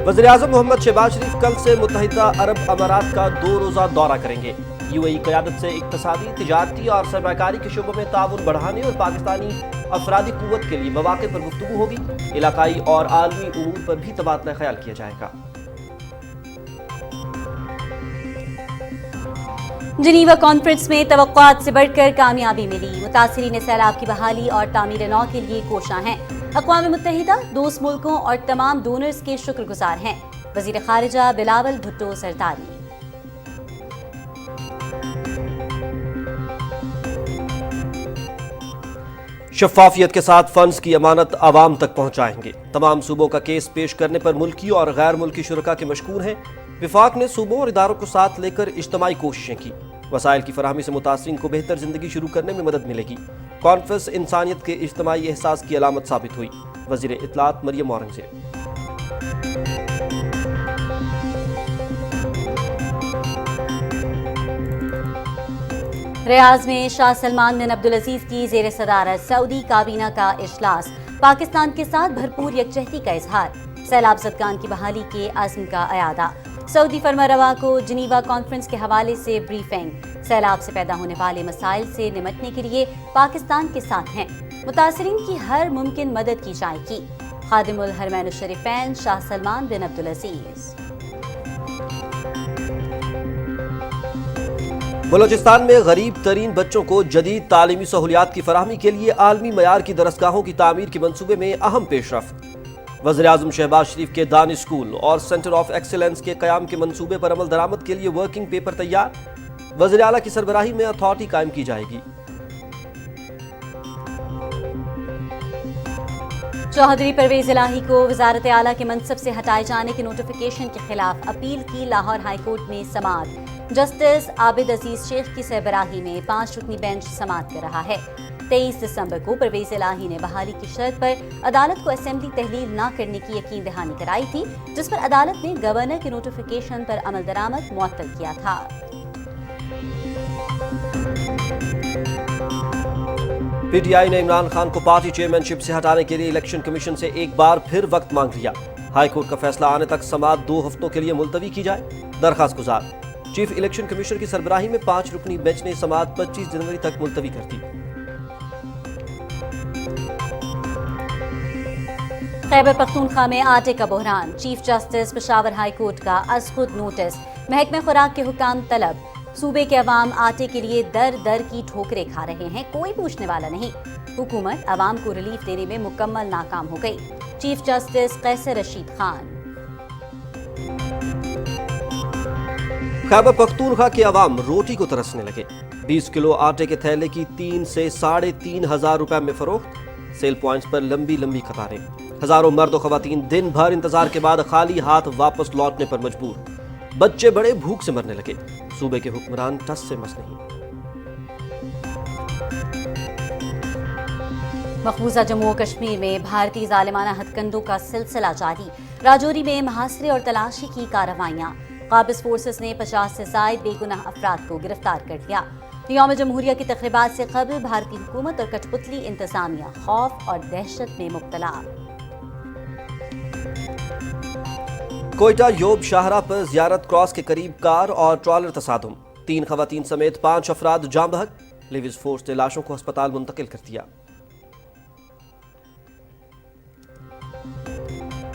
वज़ीर-ए-आज़म मोहम्मद शहबाज शरीफ कल से मुत्तहिदा अरब अमारात का 2 रोज़ा दौरा करेंगे। यूएई क़यादत से इक़्तिसादी, तिजारती और सरमायाकारी के शोबों में ताउन बढ़ाने और पाकिस्तानी अफरादी क़ुव्वत के लिए मौक़े पर गुफ्तगू होगी। इलाकाई और आलमी उमूर पर भी तबादला ख्याल किया जाएगा। जिनीवा कॉन्फ्रेंस में तवक्कुआत से बढ़कर कामयाबी मिली। मुतासिरीन सैलाब की बहाली और तामीर नौ के लिए कोशां हैं। अक़वाम मुत्तहिदा दोस्त मुल्कों और तमाम डोनर्स के शुक्रगुजार हैं। वज़ीर ख़ारिजा बिलावल भुट्टो सरदारी। शफ़ाफ़ियत के साथ फंड्स की अमानत आवाम तक पहुँचाएंगे। तमाम सूबों का केस पेश करने पर मुल्की और गैर मुल्की शुरका के मशकूर हैं। विफाक ने सूबों और इदारों को साथ लेकर इज्तमाई कोशिशें की। वसाइल की फराहमी से मुतासिरीन को बेहतर जिंदगी शुरू करने में मदद मिलेगी। कॉन्फ्रेंस इंसानियत के इज्तमाई एहसास की अलामत साबित हुई। वज़ीर इत्तलात मरियम औरंगज़ेब। रियाज में शाह सलमान बिन अब्दुल अजीज की ज़ेर सदारत सऊदी काबीना का इजलास। पाकिस्तान के साथ भरपूर यकजहती का इजहार। सैलाब ज़दगान की बहाली के अज़्म का अयादा। सऊदी फरमारवा को जिनीवा कॉन्फ्रेंस के हवाले से ब्रीफिंग। सैलाब से पैदा होने वाले मसाइल से निमटने के लिए पाकिस्तान के साथ हैं। मुतासिरीन की हर मुमकिन मदद की जाएगी। खादिमुल हरमैन शरीफैन शाह सलमान बिन अब्दुल अजीज। बलोचिस्तान में गरीब तरीन बच्चों को जदीद तालीमी सहूलियात की फराहमी के लिए आलमी मयार की दरसगाहों की तामीर के मंसूबे में अहम पेशरफ्त। वज़ीर-ए-आज़म शहबाज शरीफ के दानिश स्कूल और सेंटर ऑफ एक्सीलेंस के क़याम के मंसूबे पर अमल दरामद के लिए वर्किंग पेपर तैयार। वज़ीर आला की सरबराही में अथॉरिटी कायम की जाएगी। चौधरी परवेज इलाही को वज़ारत आला के मनसब से हटाए जाने के नोटिफिकेशन के खिलाफ अपील की लाहौर हाई कोर्ट में समाअत। जस्टिस आबिद अजीज शेख की सरबराही में 5 रुकनी बेंच समाअत कर रहा है। 23 दिसंबर को परवेज इलाही ने बहाली की शर्त पर अदालत को असेंबली तहलील न करने की यकीन दहानी कराई थी, जिस पर अदालत ने गवर्नर के नोटिफिकेशन पर अमल दरामद मुअत्तल किया था। पीटीआई ने इमरान खान को पार्टी चेयरमैनशिप से हटाने के लिए इलेक्शन कमीशन से एक बार फिर वक्त मांग लिया। हाई कोर्ट का फैसला आने तक समाअत 2 हफ्तों के लिए मुलतवी की जाए। दरखास्त गुजार चीफ इलेक्शन कमिश्नर की सरबराही में 5 रुकनी बेंच ने समाअत 25 जनवरी तक मुलतवी कर दी। खैबर पख्तूनख्वा में आटे का बहरान। Chief justice Peshawar high court का अज खुद नोटिस। महकमे खुराक के हुकाम तलब। सूबे के अवाम आटे के लिए दर दर की ठोकरें खा रहे हैं, कोई पूछने वाला नहीं। हुकूमत अवाम को रिलीफ देने में मुकम्मल नाकाम हो गई। Chief justice Qaiser Rashid Khan. खैबर पख्तूनख्वा के अवाम रोटी को तरसने लगे। 20 किलो आटे के थैले की 3 से 3,500 रुपए में फरोख्त। सेल पॉइंट्स पर लंबी लंबी कतारें। हजारों मर्द और खवातीन दिन भर इंतजार के बाद खाली हाथ वापस लौटने पर मजबूर। बच्चे बड़े भूख से मरने लगे। सूबे के हुक्मरान टस से मस नहीं। मकबूजा जम्मू और कश्मीर में भारतीय जालिमाना हथकंडों का सिलसिला जारी। राजौरी में महासरे और तलाशी की कार्रवाइयां। काबिज फोर्सेस ने 50 से ज्यादा बेगुनाह अफराद को गिरफ्तार कर लिया। यौम जमहूरिया की तकरीबात से कबल भारतीय हुकूमत और कठपुतली इंतजामिया खौफ और दहशत में मुब्तला। कोयटा योब शाहरा पर जियारत क्रॉस के करीब कार और ट्रॉलर तसादुम। 3 खवातीन समेत 5 अफराद जाम बहक। लिविस फोर्स ने लाशों को अस्पताल मुंतकिल कर दिया।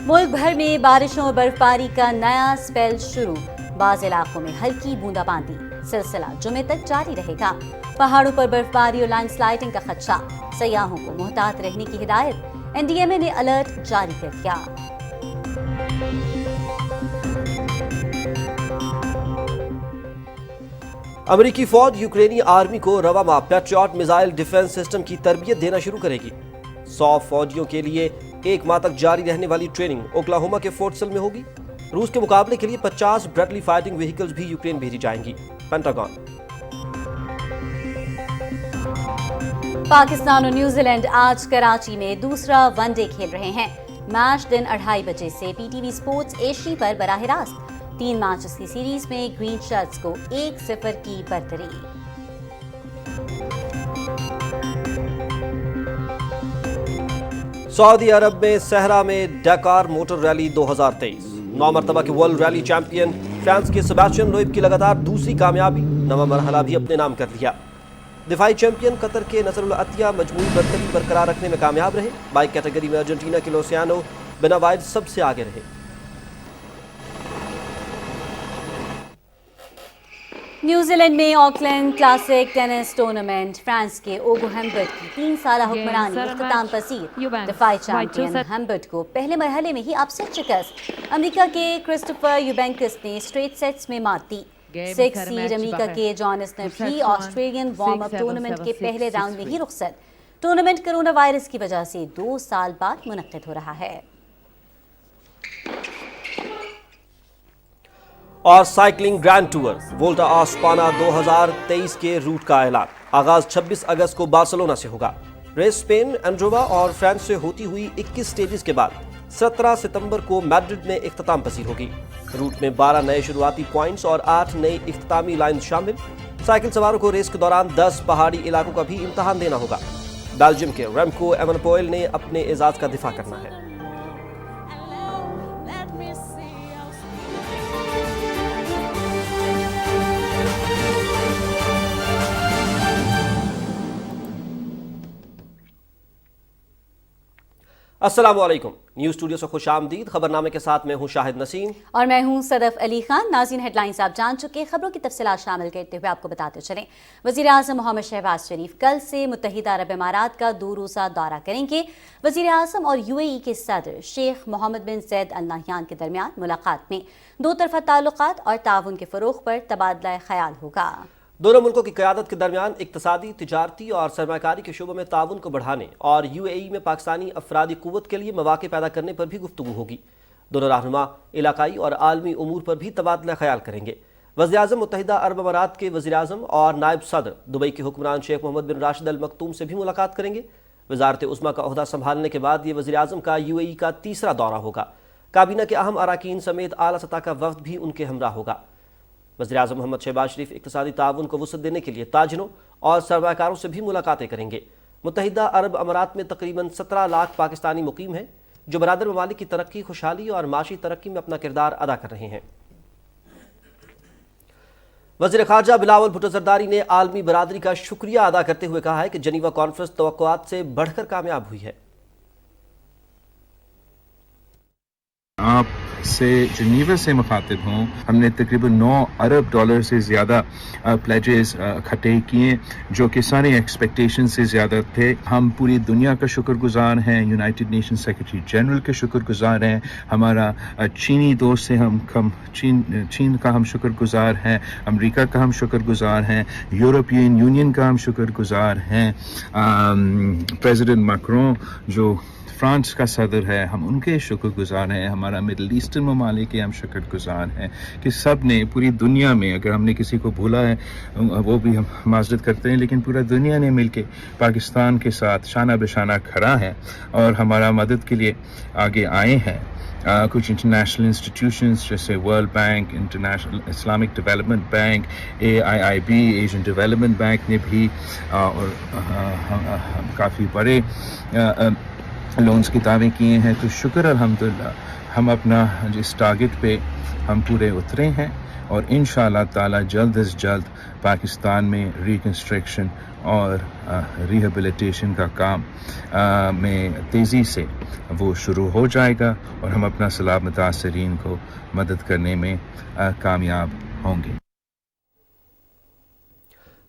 मुल्क भर में बारिशों और बर्फबारी का नया स्पेल शुरू। बाज़ इलाकों में हल्की बूंदाबांदी। सिलसिला जुमे तक जारी रहेगा। पहाड़ों पर बर्फबारी और लैंडस्लाइडिंग का खदशा। सयाहों को मुहतात रहने की हिदायत। एनडीएमए ने अलर्ट जारी कर दिया। अमेरिकी फौज यूक्रेनी आर्मी को रवा माह पैट्रियट मिसाइल डिफेंस सिस्टम की तरबियत देना शुरू करेगी। 100 फौजियों के लिए 1 माह तक जारी रहने वाली ट्रेनिंग ओक्लाहोमा के फोर्ट सिल में होगी। रूस के मुकाबले के लिए 50 ब्रैडली फाइटिंग व्हीकल्स भी यूक्रेन भेजी जाएंगी। पेंटागन। पाकिस्तान और न्यूजीलैंड आज कराची में दूसरा वनडे खेल रहे हैं। मैच दिन 2:30 बजे से पीटीवी स्पोर्ट्स एशिया पर बराह रास्त। 3 मैचेस की सीरीज में ग्रीन शर्ट्स को 1-0 की बरतरी। सऊदी अरब में सहरा में डकार मोटर रैली 2023। 9 मरतबा के वर्ल्ड रैली चैंपियन फ्रांस के सेबेस्टियन लोएब की लगातार दूसरी कामयाबी, नवा मरहला भी अपने नाम कर लिया। दिफाई चैंपियन कतर के नजरुल अतिया मजमूई बरतरी बरकरार रखने में कामयाब रहे। बाइक कैटेगरी में अर्जेंटीना के लुसियानो बेनावाइज सबसे आगे रहे। न्यूजीलैंड में Auckland classic tennis tournament France के ओगो हेम्बर्ट की 3 साल हुक्मरानी इख्तिताम पसीर। दिफाई चैंपियन हेम्बर्ट को पहले मरहले में ही अपसेट शिकस्त। अमेरिका के क्रिस्टोफर यूबैंकस ने स्ट्रेट सेट्स में मात दी। 6 सीड अमेरिका के जॉन इसनर भी ऑस्ट्रेलियन वार्म अप टूर्नामेंट के पहले राउंड में ही रुखसत। टूर्नामेंट कोरोना वायरस की वजह से 2 साल बाद मुनक्किद हो रहा है। और साइकिलिंग ग्रैंड टूर वोल्टा आ स्पाना 2023 के रूट का ऐलान। आगाज 26 अगस्त को बार्सिलोना से होगा। रेस स्पेन, एंड्रोवा और फ्रांस से होती हुई 21 स्टेजेस के बाद 17 सितंबर को मैड्रिड में इख्तिताम पसीर होगी। रूट में 12 नए शुरुआती पॉइंट्स और 8 नई इख्तितामी लाइन शामिल। साइकिल सवारों को रेस के दौरान 10 पहाड़ी इलाकों का भी इम्तहान देना होगा। बेल्जियम के रेमको एवेनेपोएल ने अपने एजाज का दिफा करना है। अस्सलामुअलैकुम, न्यूज स्टूडियो से खुशामदीद। खबरनामे के साथ मैं हूं शाहिद नसीम और मैं हूं सदफ अली खान। नाज़रीन, हेडलाइंस आप जान चुके। खबरों की तफसीलात शामिल करते हुए आपको बताते चलें, वज़ीर आज़म मोहम्मद शहबाज शरीफ कल से मुत्तहिदा अरब इमारात का 2 रोज़ा दौरा करेंगे। वज़ीर आज़म और UAE के सदर शेख मोहम्मद बिन ज़ैद अल नहयान के दरमियान मुलाकात में 2 तरफ़ा ताल्लुकात और ताउन के फ़रोग़ पर तबादला ख्याल होगा। दोनों मुल्कों की क़यादत के दरमियान इक़्तिसादी, तिजारती और सरमाकारी के शोबों में ताउन को बढ़ाने और UAE में पाकिस्तानी अफरादी क़ुव्वत के लिए मौक़े पैदा करने पर भी गुफ्तगू होगी। दोनों रहनुमा इलाकाई और आलमी उमूर पर भी तबादला ख्याल करेंगे। वज़ीर आज़म मुत्तहिदा अरब अमारात के वज़ीर आज़म और नायब सदर दुबई के हुक्मरान शेख मोहम्मद बिन राशिद अल मक्तूम से भी मुलाकात करेंगे। वज़ारत उज़्मा का ओहदा संभालने के बाद ये वज़ीर आज़म का UAE का 3रा दौरा होगा। काबीना के अहम अराकीन समेत आला सतह का वफ़द भी उनके हमरा होगा। वज़ीर आज़म मोहम्मद शहबाज शरीफ इक़्तिसादी ताउन को वुसअत देने के लिए ताजिरों और सरमाकारों से भी मुलाकातें करेंगे। मुत्तहिदा अरब अमारात में तकरीबन 17 लाख पाकिस्तानी मुकीम हैं, जो बरादर ममालिक की तरक्की, खुशहाली और माशी तरक्की में अपना किरदार अदा कर रहे हैं। वज़ीर ख़ारजा बिलावल भुट्टो ज़रदारी ने आलमी बरादरी का शुक्रिया अदा करते हुए कहा है कि जनीवा कॉन्फ्रेंस तवक्कुआत से बढ़कर कामयाब हुई है। आप से जनीवा से मुखातिब हूँ। हमने तकरीबन $9 अरब से ज़्यादा प्लेजेस इकट्ठे किए, जो कि सारे एक्सपेक्टेशन से ज़्यादा थे। हम पूरी दुनिया का शुक्रगुजार हैं, यूनाइटेड नेशन सेक्रेटरी जनरल के शुक्रगुजार हैं, हमारा चीनी दोस्त से चीन का हम शुक्रगुजार हैं, अमेरिका का हम शुक्रगुजार हैं, यूरोपियन यूनियन का हम शुक्रगुजार हैं, प्रेसिडेंट मैक्रोन जो फ्रांस का सदर है, हम उनके शुक्रगुजार हैं, हमारा मिडल ईस्टर्न ममालिक के हम शुक्रगुजार हैं कि सब ने पूरी दुनिया में, अगर हमने किसी को भूला है वो भी हम माजरत करते हैं, लेकिन पूरा दुनिया ने मिलके पाकिस्तान के साथ शाना बेशाना खड़ा है और हमारा मदद के लिए आगे आए हैं। कुछ इंटरनेशनल इंस्टीट्यूशंस जैसे world bank, international Islamic development bank, AIIB, Asian development bank ने भी और काफ़ी बड़े लोन्स की दावे किए हैं। तो शुक्र अल्हम्दुलिल्लाह हम अपना जिस टारगेट पे हम पूरे उतरे हैं और इंशाअल्लाह ताला जल्द अज जल्द पाकिस्तान में रिकन्स्ट्रक्शन और रिहेबिलिटेशन का काम में तेज़ी से वो शुरू हो जाएगा और हम अपना सलाब मुतासरीन को मदद करने में कामयाब होंगे।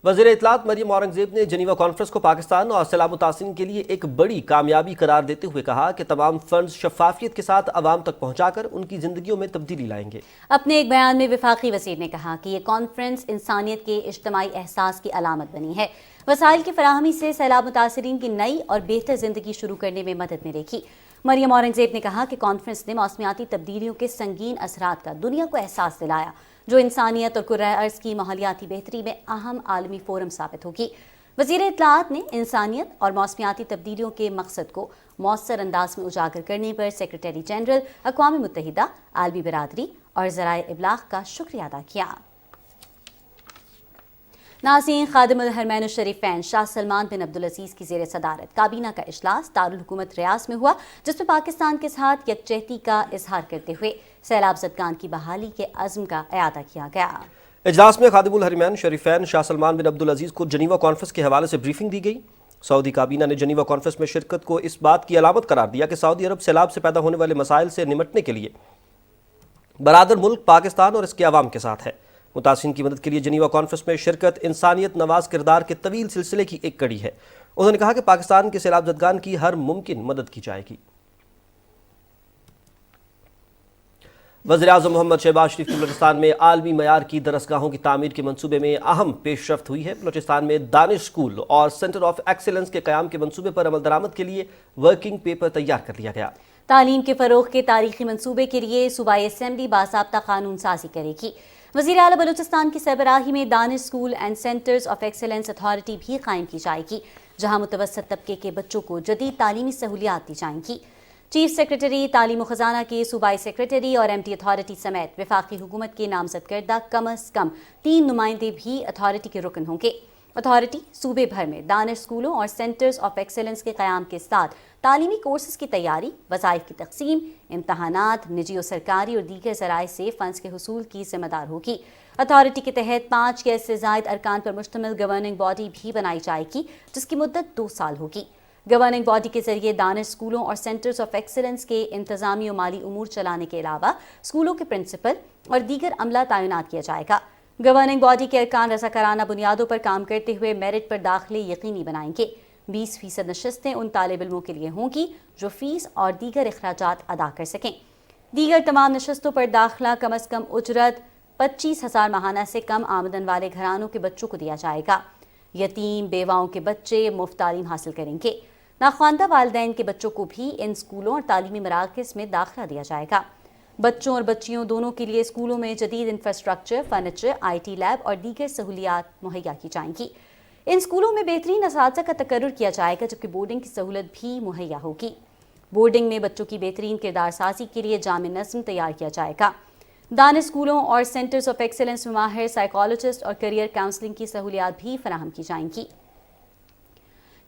वज़ीर इत्तलात मरियम औरंगज़ेब ने जनीवा कॉन्फ्रेंस को पाकिस्तान और सलाम मुतासिरीन के लिए एक बड़ी कामयाबी करार देते हुए कहा कि तमाम फंड्स शफाफियत के साथ आवाम तक पहुंचाकर उनकी जिंदगियों में तब्दीली लाएंगे। अपने एक बयान में वफाकी वज़ीर ने कहा कि ये कॉन्फ्रेंस इंसानियत के इज्तिमाई एहसास की अलामत बनी है। वसाइल की फराहमी से सैलाब मुतासिरीन की नई और बेहतर जिंदगी शुरू करने में मदद मिलेगी। मरियम औरंगज़ेब ने कहा कि कॉन्फ्रेंस ने मौसमियाती तब्दीलियों के संगीन असरात का दुनिया को एहसास दिलाया, जो इंसानियत और कुर्रा अर्ज़ की माहौलियाती बेहतरी में अहम आलमी फोरम साबित होगी। वज़ीर इत्तलात ने इंसानियत और मौसमियाती तब्दीलियों के मकसद को मौसर अंदाज में उजागर करने पर सेक्रेटरी जनरल अक़वाम मुत्तहिदा, आलमी बरादरी और ज़राए इब्लाग का शुक्रिया अदा किया। नाज़रीन, खादिम الحرمین الشریفین शाह सलमान बिन अब्दुल-अज़ीज़ की ज़ेर सदारत काबीना का इजलास दारुल-हुकूमत रियाज में हुआ, जिसमें पाकिस्तान के साथ यकजहती का इजहार करते हुए सैलाब ज़दगान की बहाली के अज़्म का इआदा किया गया। इजलास में खादिमुल हरमैन शरीफैन शाह सलमान बिन अब्दुल अजीज़ को जनीवा कॉन्फ्रेंस के हवाले से ब्रीफिंग दी गई। सऊदी काबीना ने जनीवा कॉन्फ्रेंस में शिरकत को इस बात की अलामत करार दिया कि सऊदी अरब सैलाब से पैदा होने वाले मसाइल से निमटने के लिए बरादर मुल्क पाकिस्तान और इसके अवाम के साथ है। मुतासिरीन की मदद के लिए जनीवा कॉन्फ्रेंस में शिरकत इंसानियत नवाज किरदार के तवील सिलसिले की एक कड़ी है। उन्होंने कहा कि पाकिस्तान के सैलाब ज़दगान की हर मुमकिन मदद की जाएगी। वज़ीर-ए-आज़म मोहम्मद शहबाज शरीफ की बलूचिस्तान में आलमी मयार की दरसगाहों की तामीर के मंसूबे में अहम पेशरफ्त हुई है। बलूचिस्तान में दानिश स्कूल और सेंटर ऑफ एक्सीलेंस के क़याम के मंसूबे पर अमल दरामद के लिए वर्किंग पेपर तैयार कर लिया गया। तालीम के फ़रोग़ के तारीखी मंसूबे के लिए सूबाई असेंबली बाज़ाब्ता कानून साज़ी करेगी। वज़ीर आला बलूचिस्तान की सरबराही में Danish school and centres of excellence authority भी कायम की जाएगी, जहाँ मुतवस्सित तबके के बच्चों को जदीद तालीमी सहूलियात दी जाएंगी। चीफ सेक्रेटरी, तालीम व ख़जाना के सूबाई सेक्रेटरी और एमटी अथॉरिटी समेत वफाकी हुकूमत के नामजद करदा कम अज़ कम 3 नुमाइंदे भी अथॉरिटी के रुकन होंगे। अथॉरिटी सूबे भर में दानिश स्कूलों और सेंटर्स ऑफ एक्सीलेंस के क़याम के साथ तालीमी कोर्सेज़ की तैयारी, वज़ाइफ की तक़सीम, इम्तहानात, निजी और सरकारी और दीगर ज़राए से फ़ंड्स के हुसूल की ज़िम्मेदार होगी। अथॉरिटी के तहत 5 या इससे ज़ायद अरकान पर मुश्तमिल गवर्निंग बॉडी भी बनाई जाएगी, जिसकी मुद्दत 2 साल होगी। गवर्निंग बॉडी के जरिए दानिश स्कूलों और सेंटर्स ऑफ एक्सीलेंस के इंतज़ामी और माली उमूर चलाने के अलावा स्कूलों के प्रिंसिपल और दीगर अमला तैनात किया जाएगा। गवर्निंग बॉडी के अरकान रज़ाकाराना बुनियादों पर काम करते हुए मेरिट पर दाखिले यकीनी बनाएंगे। 20% नशिस्तें उन तालिब इल्मों के लिए होंगी जो फ़ीस और दीगर अखराजात अदा कर सकें। दीगर तमाम नशिस्तों पर दाखिला कम अज़ कम उजरत 25,000 माहाना से कम आमदन वाले घरानों के बच्चों को दिया जाएगा। यतीम बेवाओं के बच्चे मुफ्त तालीम हासिल करेंगे। नाख्वानदा वालिदैन के बच्चों को भी इन स्कूलों और तालीमी मराकज़ में दाखिला दिया जाएगा। बच्चों और बच्चियों दोनों के लिए स्कूलों में जदीद इंफ्रास्ट्रक्चर, फर्नीचर, IT लैब और दीगर सहूलियात मुहैया की जाएंगी। इन स्कूलों में बेहतरीन असातिज़ा का तकर्रुर किया जाएगा, जबकि बोर्डिंग की सहूलत भी मुहैया होगी। बोर्डिंग में बच्चों की बेहतरीन किरदार साजी के लिए जामे नज़्म तैयार किया जाएगा। दानिश स्कूलों और सेंटर्स ऑफ एक्सीलेंस में माहिर साइकोलॉजिस्ट और करियर काउंसलिंग की सहूलियात भी फराहम की जाएंगी।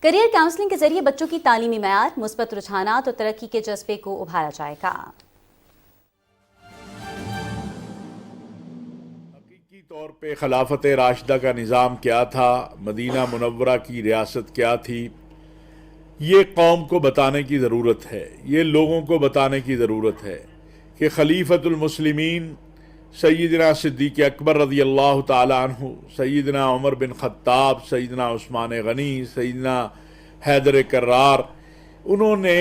करियर काउंसलिंग के जरिए बच्चों की तालीमी मयार, मुस्बत रुझानात और तरक्की के जज्बे को उभारा जाएगा। हकीकी तौर पे खिलाफत राशिदा का निज़ाम क्या था, मदीना मुनव्वरा की रियासत क्या थी, ये कौम को बताने की ज़रूरत है। ये लोगों को बताने की ज़रूरत है कि खलीफतुल मुस्लिमीन सय्यदना सिद्दीक़ अकबर रज़ी अल्लाह ताला अन्हु, सय्यदना उमर बिन ख़त्ताब, सय्यदना उस्मान गनी, सय्यदना हैदर कर्रार, उन्होंने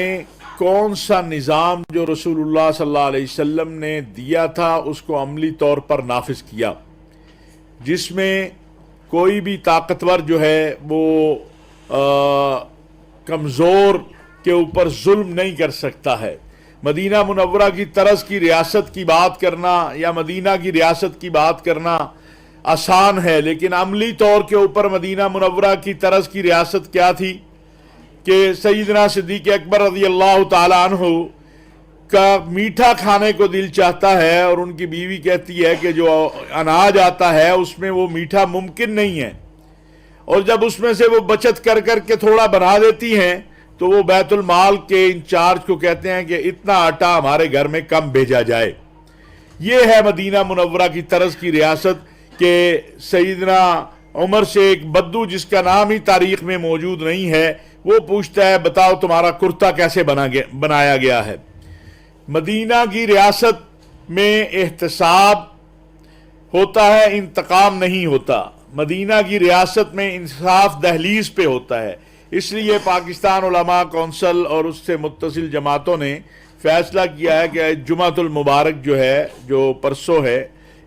कौन सा निज़ाम जो रसूलुल्लाह सल्लल्लाहु अलैहि वसल्लम ने दिया था उसको अमली तौर पर नाफिज किया, जिसमें कोई भी ताकतवर जो है वो कमज़ोर के ऊपर जुल्म नहीं कर सकता है। मदीना मुनव्वरा की तरस की रियासत की बात करना या मदीना की रियासत की बात करना आसान है, लेकिन अमली तौर के ऊपर मदीना मुनव्वरा की तरस की रियासत क्या थी कि सय्यदना सिद्दीक़ अकबर रज़ी अल्लाह ताला अन्हु का मीठा खाने को दिल चाहता है और उनकी बीवी कहती है कि जो अनाज आता है उसमें वो मीठा मुमकिन नहीं है, और जब उसमें से वो बचत कर कर के थोड़ा बना देती हैं तो वो बैतुल माल के इंचार्ज को कहते हैं कि इतना आटा हमारे घर में कम भेजा जाए। ये है मदीना मुनव्वरा की तरस की रियासत के सय्यदना उमर से एक बद्दू जिसका नाम ही तारीख में मौजूद नहीं है, वो पूछता है बताओ तुम्हारा कुर्ता कैसे बनाया गया है। मदीना की रियासत में एहतसाब होता है, इंतकाम नहीं होता। मदीना की रियासत में इंसाफ दहलीज पे होता है। इसलिए पाकिस्तान उलमा कौंसल और उससे मुत्तसिल जमातों ने फैसला किया है कि जुमातुल मुबारक जो है, जो परसों है,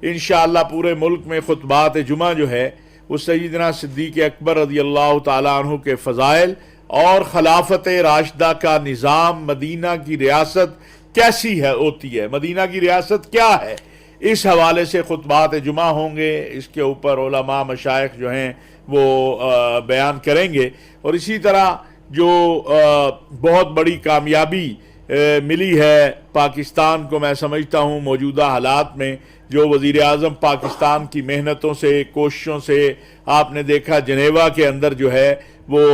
इंशाअल्लाह पूरे मुल्क में खुतबात जुमा जो है वो सय्यदना सिद्दीक़ अकबर रज़ी अल्लाह ताला अन्हु के फ़ज़ाइल और खिलाफत राशिदा का निज़ाम, मदीना की रियासत कैसी है होती है, मदीना की रियासत क्या है, इस हवाले से खुतबात जुमा होंगे। इसके ऊपर उलमा मशाइख जो हैं वो बयान करेंगे। और इसी तरह जो बहुत बड़ी कामयाबी मिली है पाकिस्तान को, मैं समझता हूँ मौजूदा हालात में जो वज़ीर आज़म पाकिस्तान की मेहनतों से, कोशिशों से, आपने देखा जनेवा के अंदर जो है वो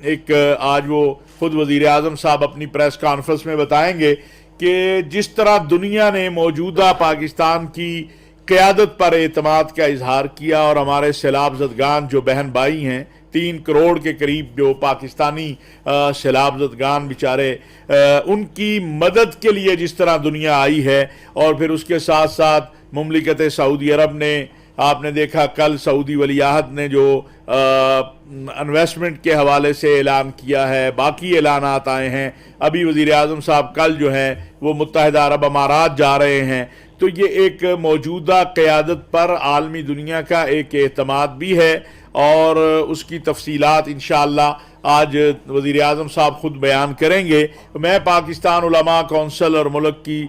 एक आज वो खुद वज़ीर आज़म साहब अपनी प्रेस कॉन्फ्रेंस में बताएंगे कि जिस तरह दुनिया ने मौजूदा पाकिस्तान की क़यादत पर एतमाद का इजहार किया और हमारे सैलाब ज़दगान जो बहन भाई हैं 3 करोड़ के करीब जो पाकिस्तानी सैलाब ज़दगान बेचारे उनकी मदद के लिए जिस तरह दुनिया आई है, और फिर उसके साथ साथ मुमलिकत सऊदी अरब ने, आपने देखा कल सऊदी वलीअहद ने जो इन्वेस्टमेंट के हवाले से ऐलान किया है, बाकी ऐलानात आए हैं, अभी वज़ीर आज़म साहब कल जो हैं वो मुत्तहिदा अरब अमारात जा रहे हैं। तो ये एक मौजूदा क़यादत पर आलमी दुनिया का एक एतमाद भी है और उसकी तफसीलात इंशाअल्लाह आज वज़ीर आज़म साहब खुद बयान करेंगे। मैं पाकिस्तान उलमा कौंसिल और मुल्क की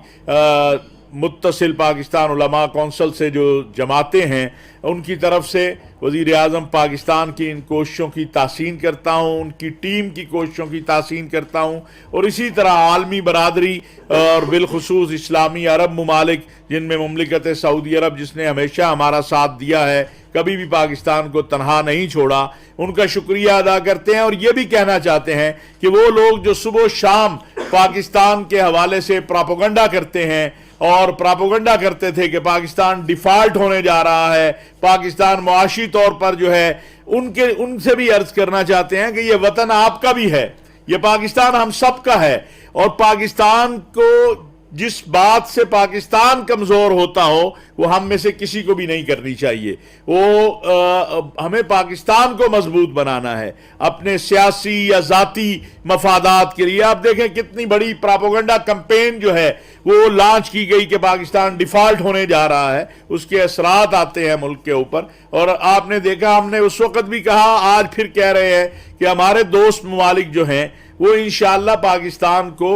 मुत्तसिल पाकिस्तान उलमा कौंसिल से जो जमातें हैं उनकी तरफ से वज़ीर आज़म पाकिस्तान की इन कोशिशों की तासीन करता हूँ, उनकी टीम की कोशिशों की तासीन करता हूँ, और इसी तरह आलमी बरादरी और बिलखुसूस इस्लामी अरब ममालिक जिनमें मुमलिकत सऊदी अरब जिसने हमेशा हमारा साथ दिया है, कभी भी पाकिस्तान को तनहा नहीं छोड़ा, उनका शुक्रिया अदा करते हैं। और ये भी कहना चाहते हैं कि वो लोग जो सुबह शाम पाकिस्तान के हवाले से प्रोपेगेंडा करते हैं और प्रोपेगेंडा करते थे कि पाकिस्तान डिफ़ॉल्ट होने जा रहा है, पाकिस्तान मुआशी तौर पर जो है, उनसे भी अर्ज करना चाहते हैं कि ये वतन आपका भी है, ये पाकिस्तान हम सब का है, और पाकिस्तान को जिस बात से पाकिस्तान कमज़ोर होता हो वो हम में से किसी को भी नहीं करनी चाहिए। वो हमें पाकिस्तान को मजबूत बनाना है अपने सियासी या ज़ाती मफादात के लिए। आप देखें कितनी बड़ी प्रोपेगेंडा कैंपेन जो है वो लॉन्च की गई कि पाकिस्तान डिफ़ॉल्ट होने जा रहा है, उसके असरात आते हैं मुल्क के ऊपर। और आपने देखा, हमने उस वक़्त भी कहा, आज फिर कह रहे हैं कि हमारे दोस्त ममालिक जो हैं वो इंशाअल्लाह पाकिस्तान को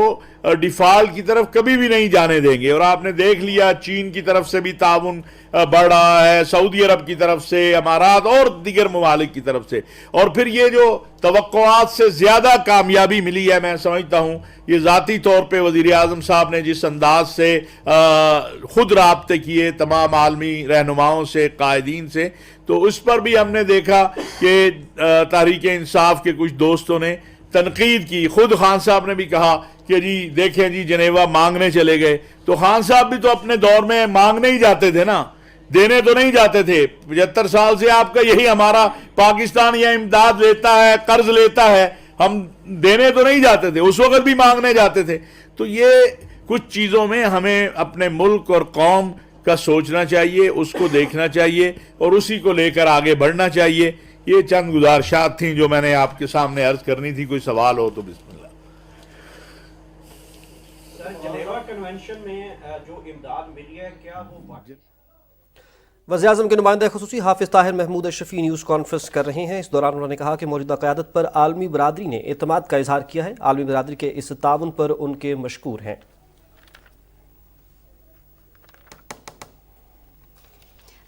डिफ़ॉल्ट की तरफ कभी भी नहीं जाने देंगे। और आपने देख लिया चीन की तरफ से भी ताउन बढ़ रहा है, सऊदी अरब की तरफ से, अमारात और दीगर ममालिक की तरफ से। और फिर ये जो तवक्कुआत से ज़्यादा कामयाबी मिली है, मैं समझता हूँ ये ज़ाती तौर पे वज़ीर आज़म साहब ने जिस अंदाज से खुद राब्ते किए तमाम आलमी रहनुमाओं से, कायदीन से, तो उस पर भी हमने देखा कि तहरीक इंसाफ के कुछ दोस्तों ने तनकीद की। खुद खान साहब ने भी कहा कि जी देखें जी जनेवा मांगने चले गए, तो खान साहब भी तो अपने दौर में मांगने ही जाते थे ना, देने तो नहीं जाते थे। 75 साल से आपका यही हमारा पाकिस्तान या इमदाद लेता है, कर्ज लेता है, हम देने तो नहीं जाते थे, उस वक्त भी मांगने जाते थे। तो ये कुछ चीज़ों में हमें अपने मुल्क और कौम का सोचना चाहिए, उसको देखना चाहिए और उसी को लेकर आगे बढ़ना चाहिए। ये चंद गुजारिशात थी जो मैंने आपके सामने अर्ज करनी थी। कोई सवाल हो तो बिस्मिल्लाह। सर, जनेवा कन्वेंशन में जो इमदाद मिली है, क्या वो वज़ीर-ए-आज़म के नुमाइंदे ख़ुसूसी हाफिज़ ताहिर महमूद शफ़ी न्यूज़ कॉन्फ्रेंस कर रहे हैं। इस दौरान उन्होंने कहा कि मौजूदा क़यादत पर आलमी बरादरी ने एतमाद का इजहार किया है, आलमी बरादरी के इस ताउन पर उनके मशकूर हैं।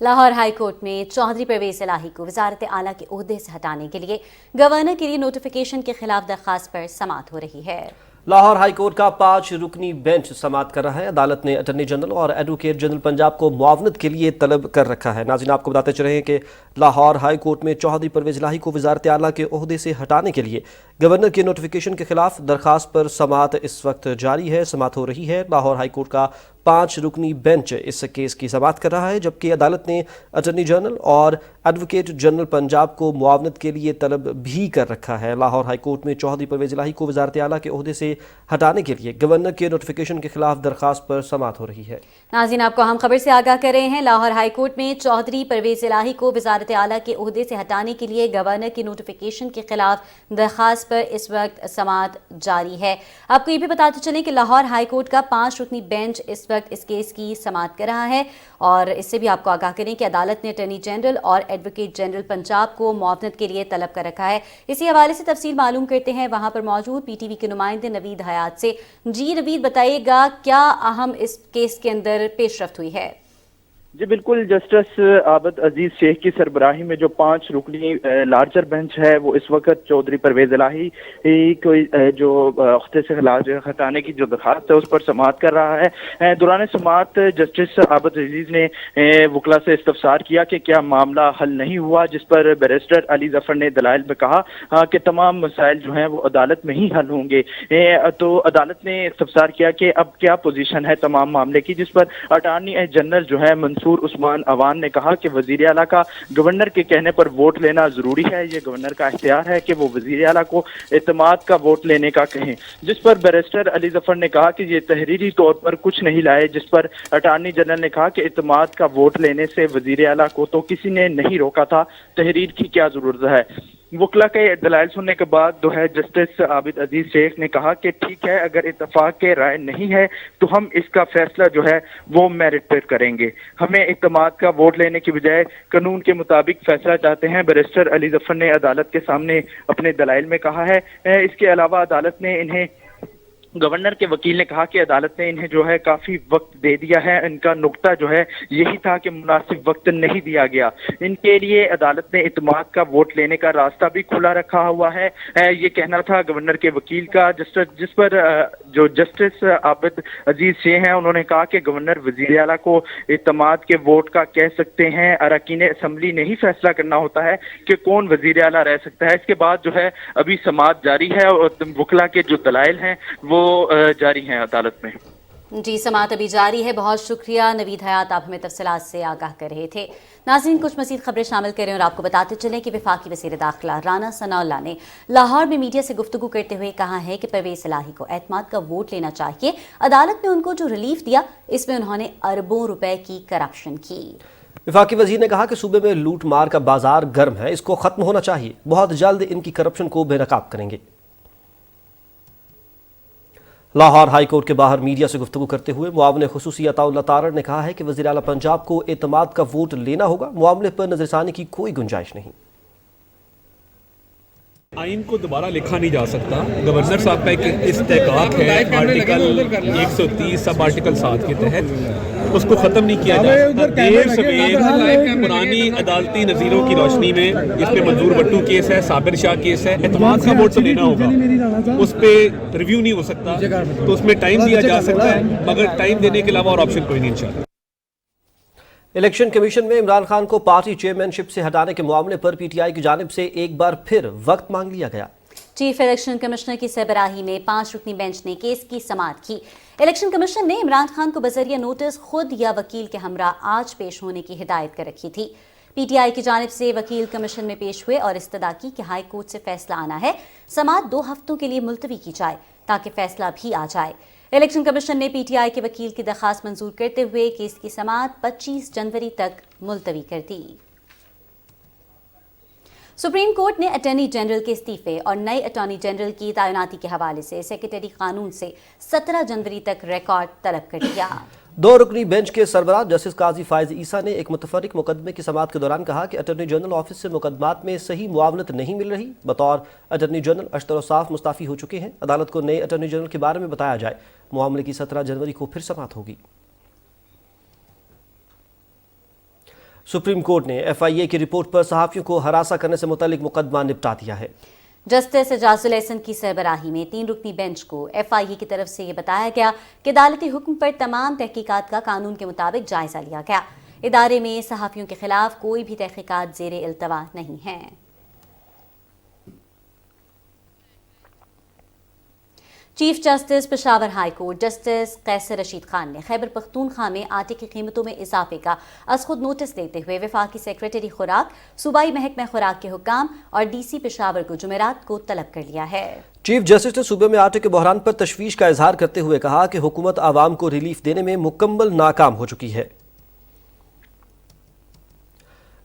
लाहौर हाई कोर्ट में चौधरी परवेज इलाही को वजारत आला के ओहदे से हटाने के लिए गवर्नर के लिए नोटिफिकेशन के खिलाफ दरखास्त पर समाअत हो रही है। लाहौर हाई कोर्ट का 5 रुकनी बेंच समाअत कर रहा है। अदालत ने अटॉर्नी जनरल और एडवोकेट जनरल पंजाब को मुआवनत के लिए तलब कर रखा है। नाज़रीन, आपको बताते चले कि लाहौर हाई कोर्ट में चौधरी परवेज इलाही को वजारत आला के ओहदे से हटाने के लिए गवर्नर के नोटिफिकेशन के खिलाफ दरखास्त पर समाअत इस वक्त जारी है, समाअत हो रही है। लाहौर हाई कोर्ट का 5 रुकनी बेंच इस केस की समाअत कर रहा है, जबकि अदालत ने अटॉर्नी जनरल और एडवोकेट जनरल पंजाब को मुआवनत के लिए तलब भी कर रखा है। लाहौर हाई कोर्ट में चौधरी परवेज इलाही को वजारत आला के ओहदे से हटाने के लिए गवर्नर के नोटिफिकेशन के खिलाफ दरखास्त पर समाअत हो रही है। नाज़रीन, आपको हम खबर से आगाह कर रहे हैं, लाहौर हाई कोर्ट में चौधरी परवेज इलाही को वजारत आला के ओहदे से हटाने के लिए गवर्नर की नोटिफिकेशन के खिलाफ दरखास्त पर इस वक्त समाअत जारी है। आपको ये भी बताते चलें कि लाहौर हाई कोर्ट का 5 रुकनी बेंच इस वक्त इस केस की समाअत कर रहा है। और इससे भी आपको आगाह करें कि अदालत ने अटॉर्नी जनरल और एडवोकेट जनरल पंजाब को मुआवनत के लिए तलब कर रखा है। इसी हवाले से तफसील मालूम करते हैं वहां पर मौजूद PTV के नुमाइंदे नवीद हयात से। जी नवीद, बताइएगा क्या अहम इस केस के अंदर पेशरफ्त हुई है? जी बिल्कुल, जस्टिस आबिद अजीज शेख की सरबराही में जो 5 रुकनी लार्जर बेंच है वो इस वक्त चौधरी परवेज इलाही कोई जो अख्ते से हटाने की जो दरखास्त है उस पर समाअत कर रहा है। दौरान समाअत जस्टिस आबिद अजीज ने वकला से इस्तफसार किया कि क्या मामला हल नहीं हुआ, जिस पर बैरिस्टर अली जफर ने दलाइल में कहा कि तमाम मसाइल जो हैं वो अदालत में ही हल होंगे। तो अदालत ने इस्तफसार किया कि अब क्या पोजीशन है तमाम मामले की, जिस पर अटॉर्नी जनरल जो है मंसूर उस्मान अवान ने कहा कि वजीर आला का गवर्नर के कहने पर वोट लेना जरूरी है, ये गवर्नर का इख्तियार है कि वो वजीर आला को एतमाद का वोट लेने का कहें। जिस पर बैरिस्टर अली जफर ने कहा कि ये तहरीरी तौर पर कुछ नहीं लाए, जिस पर अटॉर्नी जनरल ने कहा कि एतमाद का वोट लेने से वजीर आला को तो किसी ने नहीं रोका था, तहरीर की क्या जरूरत है। वकला के दलाइल सुनने के बाद जो है जस्टिस आबिद अजीज शेख ने कहा कि ठीक है, अगर इत्तफाक के राय नहीं है तो हम इसका फैसला जो है वो मेरिट पर करेंगे, हमें इत्तमाद का वोट लेने की बजाय कानून के मुताबिक फैसला चाहते हैं, बैरिस्टर अली जफर ने अदालत के सामने अपने दलाइल में कहा है। इसके अलावा अदालत ने इन्हें गवर्नर के वकील ने कहा कि अदालत ने इन्हें जो है काफी वक्त दे दिया है, इनका नुक्ता जो है यही था कि मुनासिब वक्त नहीं दिया गया, इनके लिए अदालत ने इत्तमाद का वोट लेने का रास्ता भी खुला रखा हुआ है। ये कहना था गवर्नर के वकील का, जिस पर जो जस्टिस आबिद अजीज शेख हैं उन्होंने कहा कि गवर्नर वजीर आला को इत्तमाद के वोट का कह सकते हैं, अरकान असम्बली ने ही फैसला करना होता है कि कौन वजीर आला रह सकता है। इसके बाद जो है अभी समाअत जारी है और वकला के जो दलाइल हैं वो जारी हैं अदालत में। जी, समाअत अभी जारी है। बहुत शुक्रिया नवीद हयात, आप हमें तफसीलात से आगाह कर रहे थे। नाज़रीन, कुछ मज़ीद खबरें शामिल करें और आपको बताते चलें कि वफाकी वज़ीर दाखिला राना सनाउल्लाह ने लाहौर में मीडिया से गुफ्तगू करते हुए कहा है कि परवेज़ इलाही को एतमाद का वोट लेना चाहिए। अदालत ने उनको जो रिलीफ दिया इसमें उन्होंने अरबों रुपए की करप्शन की। वफाकी वजीर ने कहा कि सूबे में लूट मार का बाजार गर्म है, इसको खत्म होना चाहिए, बहुत जल्द इनकी करप्शन को बेनकाब करेंगे। लाहौर हाई कोर्ट के बाहर मीडिया से गुफ्तगू करते हुए मुआविन खुसूसी अताउल्लाह तारड़ ने कहा है कि वज़ीर आला पंजाब को एतमाद का वोट लेना होगा, मामले पर नजरसानी की कोई गुंजाइश नहीं। आइन को दोबारा लिखा नहीं जा सकता। गवर्नर साहब का एक इस्तेहकाक है आर्टिकल 130 सब आर्टिकल 7 के तहत, उसको ख़त्म नहीं किया जा सकता। देर सवेर पुरानी अदालती नज़ीरों की रोशनी में, जिसमें मंजूर भट्टू केस है, साबिर शाह केस है, एतमाद का वोट तो लेना होगा, उस पर रिव्यू नहीं हो सकता, तो उसमें टाइम दिया जा सकता है, मगर टाइम देने के अलावा और ऑप्शन कोई नहीं इंशाअल्लाह। इलेक्शन कमीशन में इमरान खान को पार्टी चेयरमैनशिप से हटाने के मामले पर पीटीआई की जानिब से एक बार फिर वक्त मांग लिया गया। चीफ इलेक्शन कमिश्नर की सरबराही में 5 रुकनी बेंच ने केस की समाअत की। इलेक्शन कमीशन ने इमरान खान को बजरिया नोटिस खुद या वकील के हमरा आज पेश होने की हिदायत कर रखी थी। पीटीआई की जानिब से वकील कमीशन में पेश हुए और इस्तदा की कि हाई कोर्ट से फैसला आना है, समाअत 2 हफ्तों के लिए मुलतवी की जाए ताकि फैसला भी आ जाए। इलेक्शन कमीशन ने पीटीआई के वकील की दरखास्त मंजूर करते हुए केस की समाअत 25 जनवरी तक मुलतवी कर दी। सुप्रीम कोर्ट ने अटॉर्नी जनरल के इस्तीफे और नए अटॉर्नी जनरल की तैनाती के हवाले से सेक्रेटरी कानून से 17 जनवरी तक रिकॉर्ड तलब कर दिया। 2 रुकनी बेंच के सरबराह जस्टिस काजी फायज ईसा ने एक मुतफर्रिक मुकदमे की समाअत के दौरान कहा कि अटॉर्नी जनरल ऑफिस से मुकदमात में सही मुआवनत नहीं मिल रही। बतौर अटॉर्नी जनरल अशतर साफ मुस्ताफी हो चुके हैं। अदालत को नए अटॉर्नी जनरल के बारे में बताया जाए। मामले की 17 जनवरी को फिर समाअत होगी। सुप्रीम कोर्ट ने FIA की रिपोर्ट पर सहाफियों को हरासा करने से मुतल्लिक मुकदमा निपटा दिया है। जस्टिस एजाजुल एहसन की सरबराही में 3 रुकनी बेंच को FIA की तरफ से ये बताया गया कि अदालती हुक्म पर तमाम तहकीकात का कानून के मुताबिक जायजा लिया गया। इदारे में सहाफियों के खिलाफ कोई भी तहकीकात ज़ेरे इल्तवा नहीं है। Chief justice Peshawar high court justice Qaiser Rashid Khan ने खैबर पख्तूनख्वा में आटे की कीमतों में इजाफे का अज खुद नोटिस देते हुए वफाकी सेक्रेटरी खुराक, सूबाई महकमा खुराक के हुक्काम और DC पेशावर को जुमेरात को तलब कर लिया है। चीफ जस्टिस ने सूबे में आटे के बहरान पर तशवीश का इजहार करते हुए कहा कि हुकूमत आवाम को रिलीफ देने में मुकम्मल नाकाम हो चुकी है।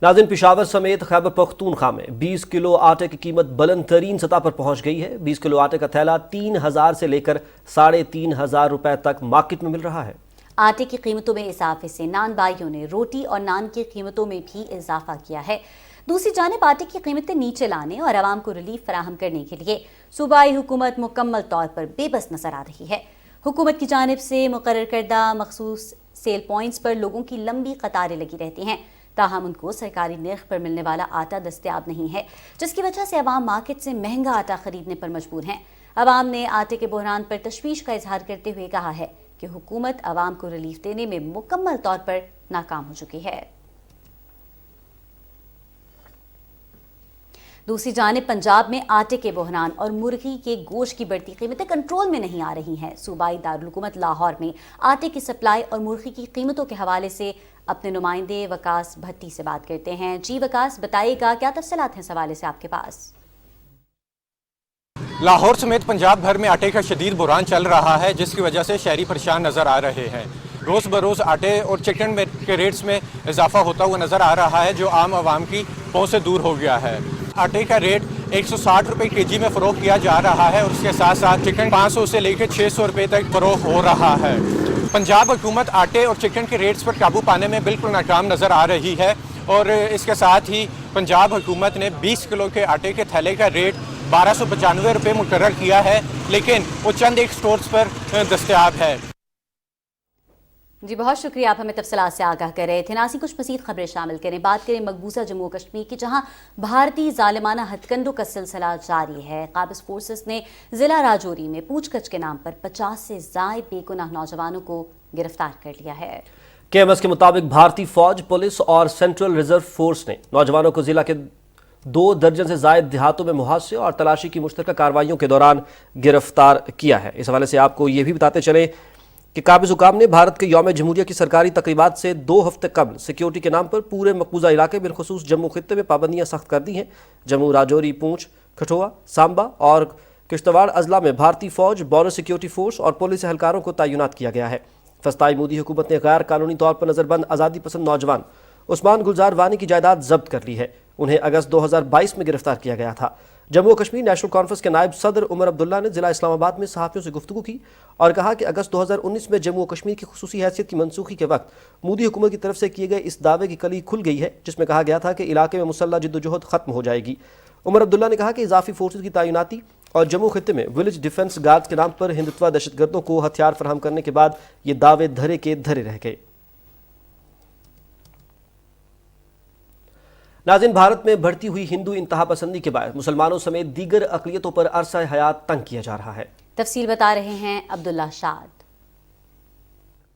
नाज़रीन, पेशावर समेत खैबर पख्तूनख्वा में 20 किलो आटे की कीमत बुलंद तरीन सतह पर पहुंच गई है। 20 किलो आटे का थैला 3000 से लेकर 3500 रुपए तक मार्केट में मिल रहा है। आटे की कीमतों में इजाफे से नान बाइयों ने रोटी और नान की कीमतों में भी इजाफा किया है। दूसरी जानिब आटे की कीमतें नीचे लाने और आवाम को रिलीफ फराहम करने के लिए सूबाई हुकूमत मुकम्मल तौर पर बेबस नजर आ रही है। हुकूमत की जानिब से मुकर्रर करदा मखसूस सेल पॉइंट्स पर लोगों की लंबी कतारें लगी रहती हैं, ताहम उनको सरकारी निर्ख पर मिलने वाला आटा दस्तयाब नहीं है, जिसकी वजह से अवाम मार्केट से महंगा आटा खरीदने पर मजबूर हैं। अवाम ने आटे के बहरान पर तशवीश का इजहार करते हुए कहा है कि हुकूमत अवाम को रिलीफ देने में मुकम्मल तौर पर नाकाम हो चुकी है। दूसरी जानिब पंजाब में आटे के बहरान और मुर्गी के गोश्त की बढ़ती कीमतें कंट्रोल में नहीं आ रही हैं। सूबाई दारुल हुकूमत लाहौर में आटे की सप्लाई और मुर्गी की कीमतों के हवाले से अपने नुमाइंदे वकास भट्टी से बात करते हैं। जी वकास, बताइएगा क्या तफसीलात हैं इस हवाले से आपके पास? लाहौर समेत पंजाब भर में आटे का शदीद बुहरान चल रहा है, जिसकी वजह से शहरी परेशान नज़र आ रहे हैं। रोज़ बरोज़ आटे और चिकन के रेट्स में इजाफा होता हुआ नज़र आ रहा है, जो आम आवाम की पहुंच से दूर हो गया है। आटे का रेट 160 रुपये केजी में फ़रोख्त किया जा रहा है और उसके साथ साथ चिकन 500 से लेकर 600 रुपये तक फ़रोख्त हो रहा है। पंजाब हुकूमत आटे और चिकन के रेट्स पर काबू पाने में बिल्कुल नाकाम नज़र आ रही है और इसके साथ ही पंजाब हुकूमत ने 20 किलो के आटे के थैले का रेट 1295 रुपये मुकर्रर किया है, लेकिन वो चंद एक स्टोर्स पर दस्तयाब है। जी बहुत शुक्रिया, आप हमें तफसीलात से आगाह कर रहे थे। नाज़रीन, कुछ मज़ीद खबरें शामिल करें। बात करें मकबूजा जम्मू और कश्मीर की, जहां भारतीय ज़ालिमाना हथकंडों का सिलसिला जारी है। काबिज़ फोर्सेस ने ज़िला राजौरी में पूछगछ के नाम पर 50 से ज़ायद बेगुनाह नौजवानों को गिरफ्तार कर लिया है। KMS के मुताबिक भारतीय फौज, पुलिस और सेंट्रल रिजर्व फोर्स ने नौजवानों को जिला के 2 दर्जन से जायद देहातों में मुहासे और तलाशी की मुश्तरका कार्रवाइयों के दौरान गिरफ्तार किया है। इस हवाले से आपको ये भी बताते चले कि काबिज़ हुकाम ने भारत के यौम जमहूरिया की सरकारी तकरीबात से 2 हफ्ते कबल सिक्योरिटी के नाम पर पूरे मकबूजा इलाके बिलखुसूस जम्मू खित्ते में पाबंदियां सख्त कर दी हैं। जम्मू, राजौरी, पूंछ, कठुआ, सांबा और किश्तवाड़ अजला में भारतीय फौज, बॉर्डर सिक्योरिटी फोर्स और पुलिस एहलकारों को तैनात किया गया है। फस्ताई मोदी हुकूमत ने गैर कानूनी तौर पर नज़रबंद आज़ादी पसंद नौजवान उस्मान गुलजार वानी की जायदाद जब्त कर ली है। उन्हें अगस्त 2022 में गिरफ्तार किया गया था। जम्मू कश्मीर नेशनल कॉन्फ्रेंस के नायब सदर उमर अब्दुल्ला ने जिला इस्लामाबाद में सहाफ़ियों से गुफ्तगू की और कहा कि अगस्त 2019 में जम्मू कश्मीर की खुसूसी हैसियत की मनसूखी के वक्त मोदी हुकूमत की तरफ से किए गए इस दावे की कली खुल गई है, जिसमें कहा गया था कि इलाके में मुसल्लह जिद्दोजहद खत्म हो जाएगी। उमर अब्दुल्ला ने कहा कि इजाफी फोर्सेज की तैनाती और जम्मू खित्ते में विलेज डिफेंस गार्ड्स के नाम पर हिंदुत्वा दहशतगर्दों को हथियार फराहम करने के बाद ये दावे धरे के धरे रह गए। नाज़रीन, भारत में बढ़ती हुई हिंदू इंतहा पसंदी के बाद मुसलमानों समेत दीगर अक़लियतों पर अरसा हयात तंग किया जा रहा है। तफसील बता रहे हैं अब्दुल्ला शाद।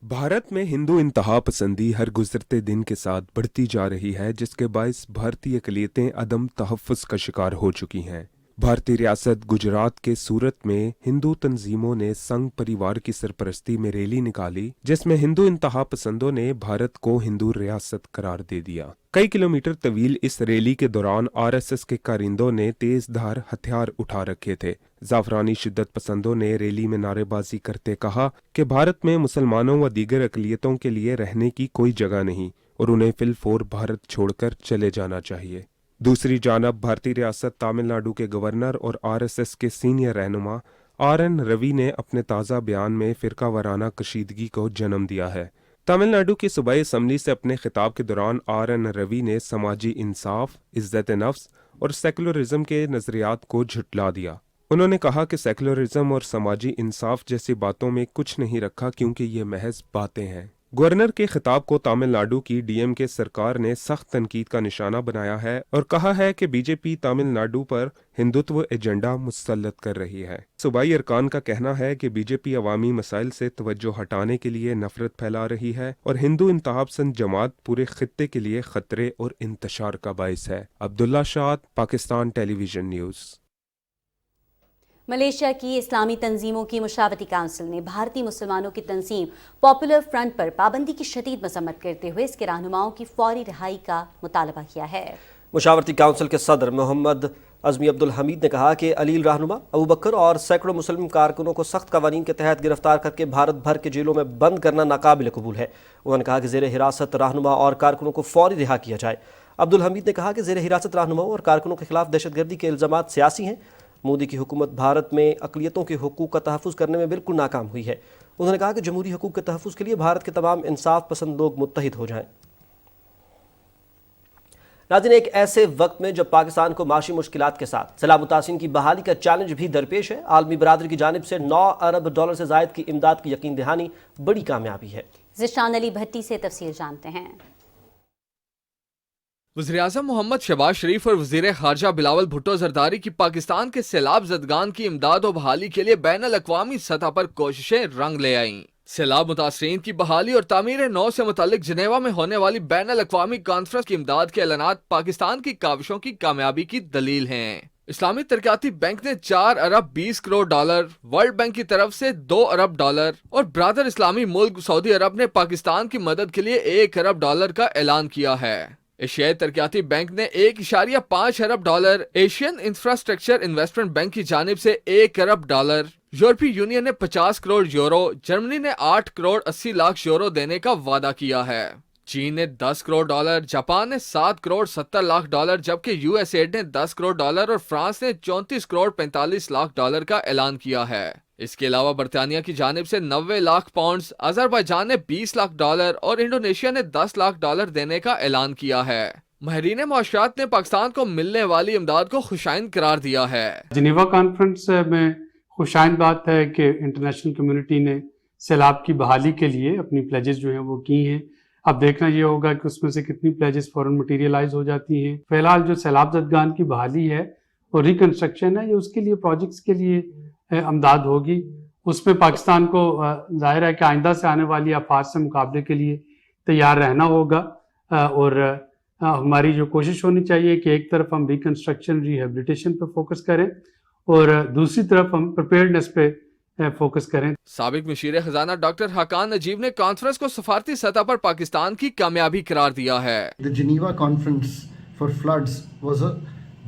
भारत में हिंदू इंतहा पसंदी हर गुजरते दिन के साथ बढ़ती जा रही है, जिसके बायस भारतीय अक़लियतें अदम तहफ़्फ़ुज़ का शिकार हो चुकी हैं। भारतीय रियासत गुजरात के सूरत में हिंदू तंजीमों ने संघ परिवार की सरपरस्ती में रैली निकाली, जिसमें हिंदू इंतहा पसंदों ने भारत को हिंदू रियासत करार दे दिया। कई किलोमीटर तवील इस रैली के दौरान RSS के कारिंदों ने तेज धार हथियार उठा रखे थे। जाफरानी शिद्दत पसंदों ने रैली में नारेबाजी करते कहा कि भारत में मुसलमानों व दीगर अक़लियतों के लिए रहने की कोई जगह नहीं और उन्हें फिलफोर भारत छोड़कर चले जाना चाहिए। दूसरी जानब भारतीय रियासत तमिलनाडु के गवर्नर और RSS के सीनियर रहनुमा RN रवि ने अपने ताज़ा बयान में फ़िरका वाराना कशीदगी को जन्म दिया है। तमिलनाडु की सूबाई असम्बली से अपने खिताब के दौरान RN रवि ने समाजी इंसाफ, इज्जत नफ्स और सेकुलरिज्म के नज़रियात को झुटला दिया। उन्होंने कहा कि सेकुलरिज्म और समाजी इंसाफ जैसी बातों में कुछ नहीं रखा, क्योंकि ये महज बातें हैं। गवर्नर के खिताब को तमिलनाडु की DMK सरकार ने सख्त तनकीद का निशाना बनाया है और कहा है कि BJP तमिलनाडु पर हिंदुत्व एजेंडा मुसल्लत कर रही है। सूबाई अरकान का कहना है कि BJP अवामी मसाइल से तवज्जो हटाने के लिए नफरत फैला रही है और हिंदू इंतहा पसंद जमात पूरे खित्ते के लिए खतरे और इंतशार का बाइस है। अब्दुल्ला शाद, पाकिस्तान टेलीविजन न्यूज़। मलेशिया की इस्लामी तंजीमों की मुशावरती काउंसिल ने भारतीय मुसलमानों की तंजीम पॉपुलर फ्रंट पर पाबंदी की शदीद मजम्मत करते हुए इसके रहनुमाओं की फौरी रिहाई का मुतालबा किया है। मुशावरती काउंसिल के सदर मोहम्मद अज़मी अब्दुल हमीद ने कहा कि अलील रहनुमा, अबू बकर और सैकड़ों मुस्लिम कारकुनों को सख्त कवानीन के तहत गिरफ्तार करके भारत भर के जेलों में बंद करना नाकाबिल कबूल है। उन्होंने कहा कि ज़ेर हिरासत रहनुमा और कारकुनों को फौरी रिहा किया जाए। अब्दुल हमीद ने कहा कि ज़ेर हिरासत रहनुमाओं और कारकुनों के खिलाफ दहशतगर्दी के इल्ज़ामात सियासी हैं। मोदी की हुकूमत भारत में अक़लियतों के हुकूक का तहफ़्फ़ुज़ करने में बिल्कुल नाकाम हुई है। उन्होंने कहा कि जमहूरी हुकूक के तहफ़्फ़ुज़ के लिए भारत के तमाम इंसाफ पसंद लोग मुत्तहिद हो जाएं। ناظرین، ایک ایسے وقت میں جب پاکستان کو معاشی مشکلات کے ساتھ سیلاب متاثرین کی بحالی کا چیلنج بھی درپیش ہے، عالمی برادری کی جانب سے 9 ارب ڈالر سے زائد کی امداد کی یقین دہانی بڑی کامیابی ہے۔ ذیشان علی بھٹی سے تفصیل جانتے ہیں۔ وزیراعظم محمد شہباز شریف اور وزیر خارجہ بلاول بھٹو زرداری کی پاکستان کے سیلاب زدگان کی امداد و بحالی کے لیے بین الاقوامی سطح پر کوششیں رنگ لے آئیں۔ سیلاب متاثرین کی بحالی اور تعمیر نو سے متعلق جنیوا میں ہونے والی بین الاقوامی کانفرنس کی امداد کے اعلانات پاکستان کی کاوشوں کی کامیابی کی دلیل ہیں۔ اسلامی ترقیاتی بینک نے 4 ارب 20 کروڑ ڈالر، ورلڈ بینک کی طرف سے 2 ارب ڈالر اور برادر اسلامی ملک سعودی عرب نے پاکستان کی مدد کے لیے 1 ارب ڈالر کا اعلان کیا ہے۔ ایشیائی ترقیاتی بینک نے 1.5 ارب dollar, Asian infrastructure investment bank کی جانب سے 1 ارب ڈالر، یورپی یونین نے 50 کروڑ یورو، جرمنی نے 8 کروڑ 80 لاکھ یورو دینے کا وعدہ کیا ہے۔ چین نے 10 کروڑ ڈالر، جاپان نے 7 کروڑ 70 لاکھ ڈالر، جبکہ یو ایس ایڈ نے 10 کروڑ ڈالر اور فرانس نے 34 کروڑ 45 لاکھ ڈالر کا اعلان کیا ہے۔ اس کے علاوہ برطانیہ کی جانب سے 90 لاکھ پاؤنڈز، آذربائیجان نے 20 لاکھ ڈالر اور انڈونیشیا نے 10 لاکھ ڈالر دینے کا اعلان کیا ہے۔ ماہرین معاشیات نے پاکستان کو ملنے والی امداد کو خوشائند قرار دیا ہے۔ جنیوا کانفرنس میں خوشائند بات ہے کہ انٹرنیشنل کمیونٹی نے سیلاب کی بحالی کے لیے اپنی پلیجز جو ہیں وہ کی ہیں۔ اب دیکھنا یہ ہوگا کہ اس میں سے کتنی پلیجز فوراً مٹیریلائز ہو جاتی ہیں۔ فی الحال جو سیلاب زدگان کی بحالی ہے اور ریکنسٹرکشن ہے، یہ اس کے لیے پروجیکٹس کے لیے امداد ہوگی۔ اس میں پاکستان کو ظاہر ہے کہ آئندہ سے آنے والی آفات سے مقابلے کے لیے تیار رہنا ہوگا، اور ہماری جو کوشش ہونی چاہیے کہ ایک طرف ہم ریکنسٹرکشن ریہیبلیٹیشن پہ فوکس کریں اور دوسری طرف ہم پریپیئرڈنس پہ فوکس کریں۔ سابق مشیر خزانہ ڈاکٹر حقان نجیب نے کانفرنس کو سفارتی سطح پر پاکستان کی کامیابی قرار دیا ہے۔ The Geneva Conference for Floods was a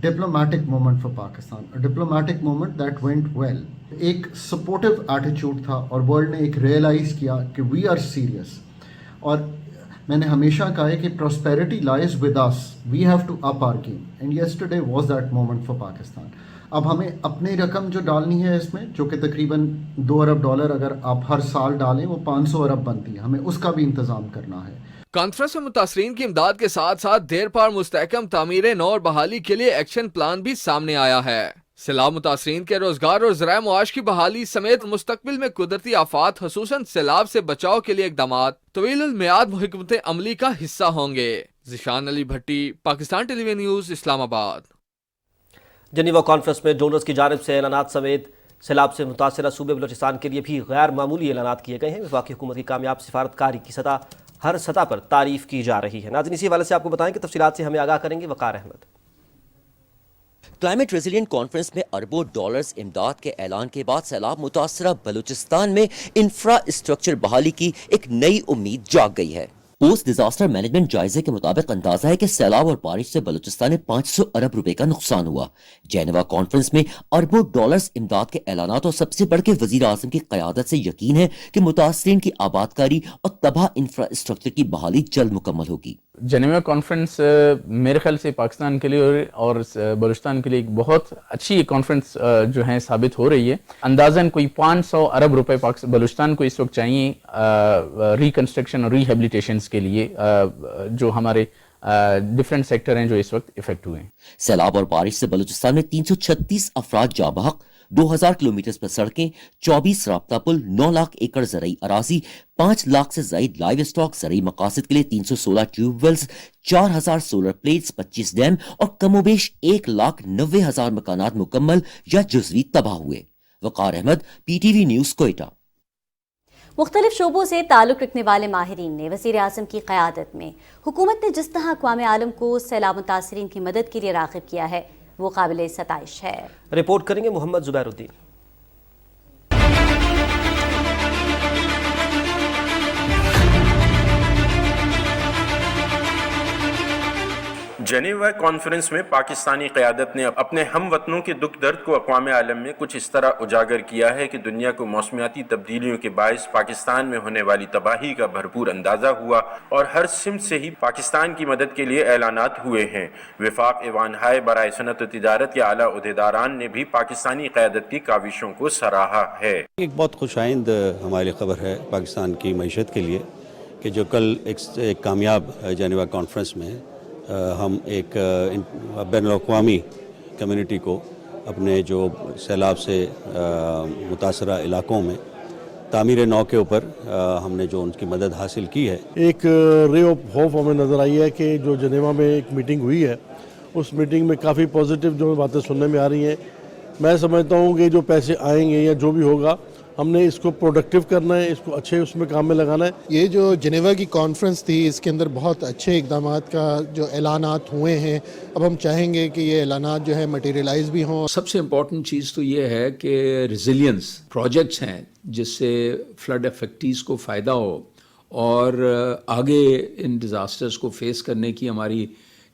diplomatic moment for Pakistan, a diplomatic moment that went well. ایک supportive attitude تھا اور ورلڈ نے ایک ریئلائز کیا کہ we are serious، اور میں نے ہمیشہ کہا ہے کہ prosperity lies with us, we have to up our game, and yesterday was that moment for Pakistan. اب ہمیں اپنی رقم جو ڈالنی ہے اس میں، جو کہ تقریباً 2 ارب ڈالر اگر آپ ہر سال ڈالیں وہ 500 ارب بنتی ہے، ہمیں اس کا بھی انتظام کرنا ہے۔ کانفرنس میں متاثرین کی امداد کے ساتھ ساتھ دیر پار مستحکم تعمیر نو اور بحالی کے لیے ایکشن پلان بھی سامنے آیا ہے۔ سیلاب متاثرین کے روزگار اور ذرائع معاش کی بحالی سمیت مستقبل میں قدرتی آفات خصوصاً سیلاب سے بچاؤ کے لیے اقدامات طویل المیعاد حکمت عملی کا حصہ ہوں گے۔ ذیشان علی بھٹی، پاکستان ٹیلی ویژن نیوز، اسلام آباد۔ جنیوا کانفرنس میں ڈونرز کی جانب سے اعلانات سمیت سیلاب سے متاثرہ صوبے بلوچستان کے لیے بھی غیر معمولی اعلانات کیے گئے ہیں۔ وفاقی حکومت کی کامیاب سفارتکاری کی ہر سطح پر تعریف کی جا رہی ہے۔ ناظرین، اسی حوالے سے آپ کو بتائیں کہ تفصیلات سے ہمیں آگاہ کریں گے وقار احمد۔ کلائمیٹ ریزیلینٹ کانفرنس میں اربوں ڈالرز امداد کے اعلان کے بعد سیلاب متاثرہ بلوچستان میں انفراسٹرکچر بحالی کی ایک نئی امید جاگ گئی ہے۔ پوسٹ ڈیزاسٹر مینجمنٹ جائزے کے مطابق اندازہ ہے کہ سیلاب اور بارش سے بلوچستان میں 500 ارب روپے کا نقصان ہوا۔ جنیوا کانفرنس میں اربوں ڈالرز امداد کے اعلانات اور سب سے بڑھ کے وزیر اعظم کی قیادت سے یقین ہے کہ متاثرین کی آبادکاری اور تباہ انفراسٹرکچر کی بحالی جلد مکمل ہوگی۔ جنیوا کانفرنس میرے خیال سے پاکستان کے لیے اور بلوچستان کے لیے ایک بہت اچھی کانفرنس جو ہے ثابت ہو رہی ہے۔ اندازاً کوئی 500 ارب روپے بلوچستان کو اس وقت چاہیے ریکنسٹرکشن اور ریہیبلیٹیشنز کے لیے، جو ہمارے ڈیفرنٹ سیکٹر ہیں جو اس وقت افیکٹ ہوئے ہیں۔ سیلاب اور بارش سے بلوچستان میں 336 افراد جاں بحق، 2000 کلومیٹر پر سڑکیں، 24 رابطہ پل، 9 لاکھ ایکڑ زرعی اراضی، 5 لاکھ سے زائد لائیو اسٹاک، زرعی مقاصد کے لیے 316 tube wells, 4000 solar plates, 25 dam اور کم و بیش 1,90,000 مکانات مکمل یا جزوی تباہ ہوئے۔ Waqar Ahmed, P T V news, Quetta. مختلف شعبوں سے تعلق رکھنے والے ماہرین نے وزیر اعظم کی قیادت میں حکومت نے جس طرح اقوام عالم کو سیلاب متاثرین کی مدد کے لیے راغب کیا ہے وہ قابل ستائش ہے۔ رپورٹ کریں گے محمد زبیر الدین۔ جنیوا کانفرنس میں پاکستانی قیادت نے اپنے ہم وطنوں کے دکھ درد کو اقوام عالم میں کچھ اس طرح اجاگر کیا ہے کہ دنیا کو موسمیاتی تبدیلیوں کے باعث پاکستان میں ہونے والی تباہی کا بھرپور اندازہ ہوا اور ہر سمت سے ہی پاکستان کی مدد کے لیے اعلانات ہوئے ہیں۔ وفاق ایوان ہائے برائے صنعت و تجارت کے اعلیٰ عہدیداران نے بھی پاکستانی قیادت کی کاوشوں کو سراہا ہے۔ ایک بہت خوشائند ہمارے خبر ہے پاکستان کی معیشت کے لیے کہ جو کل ایک کامیاب جنیوا کانفرنس میں हम एक बैन अवी कम्युनिटी को अपने जो सैलाब से मुतासरा इलाकों में तामीर नौ के ऊपर हमने जो उनकी मदद हासिल की है। एक रे ऑफ होप हमें नज़र आई है कि जो जनेवा में एक मीटिंग हुई है उस मीटिंग में काफ़ी पॉजिटिव जो बातें सुनने में आ रही हैं। मैं समझता हूँ कि जो पैसे आएंगे या जो भी होगा हमने इसको प्रोडक्टिव करना है, इसको अच्छे उसमें काम में लगाना है। ये जो जिनेवा की कॉन्फ्रेंस थी इसके अंदर बहुत अच्छे इक़दामात का जो ऐलानात हुए हैं। अब हम चाहेंगे कि ये ऐलानात जो है मटेरियलाइज भी हों। सबसे इम्पॉर्टेंट चीज़ तो ये है कि रेजिलियंस प्रोजेक्ट्स हैं जिससे फ्लड अफेक्टीज़ को फ़ायदा हो और आगे इन डिज़ास्टर्स को फेस करने की हमारी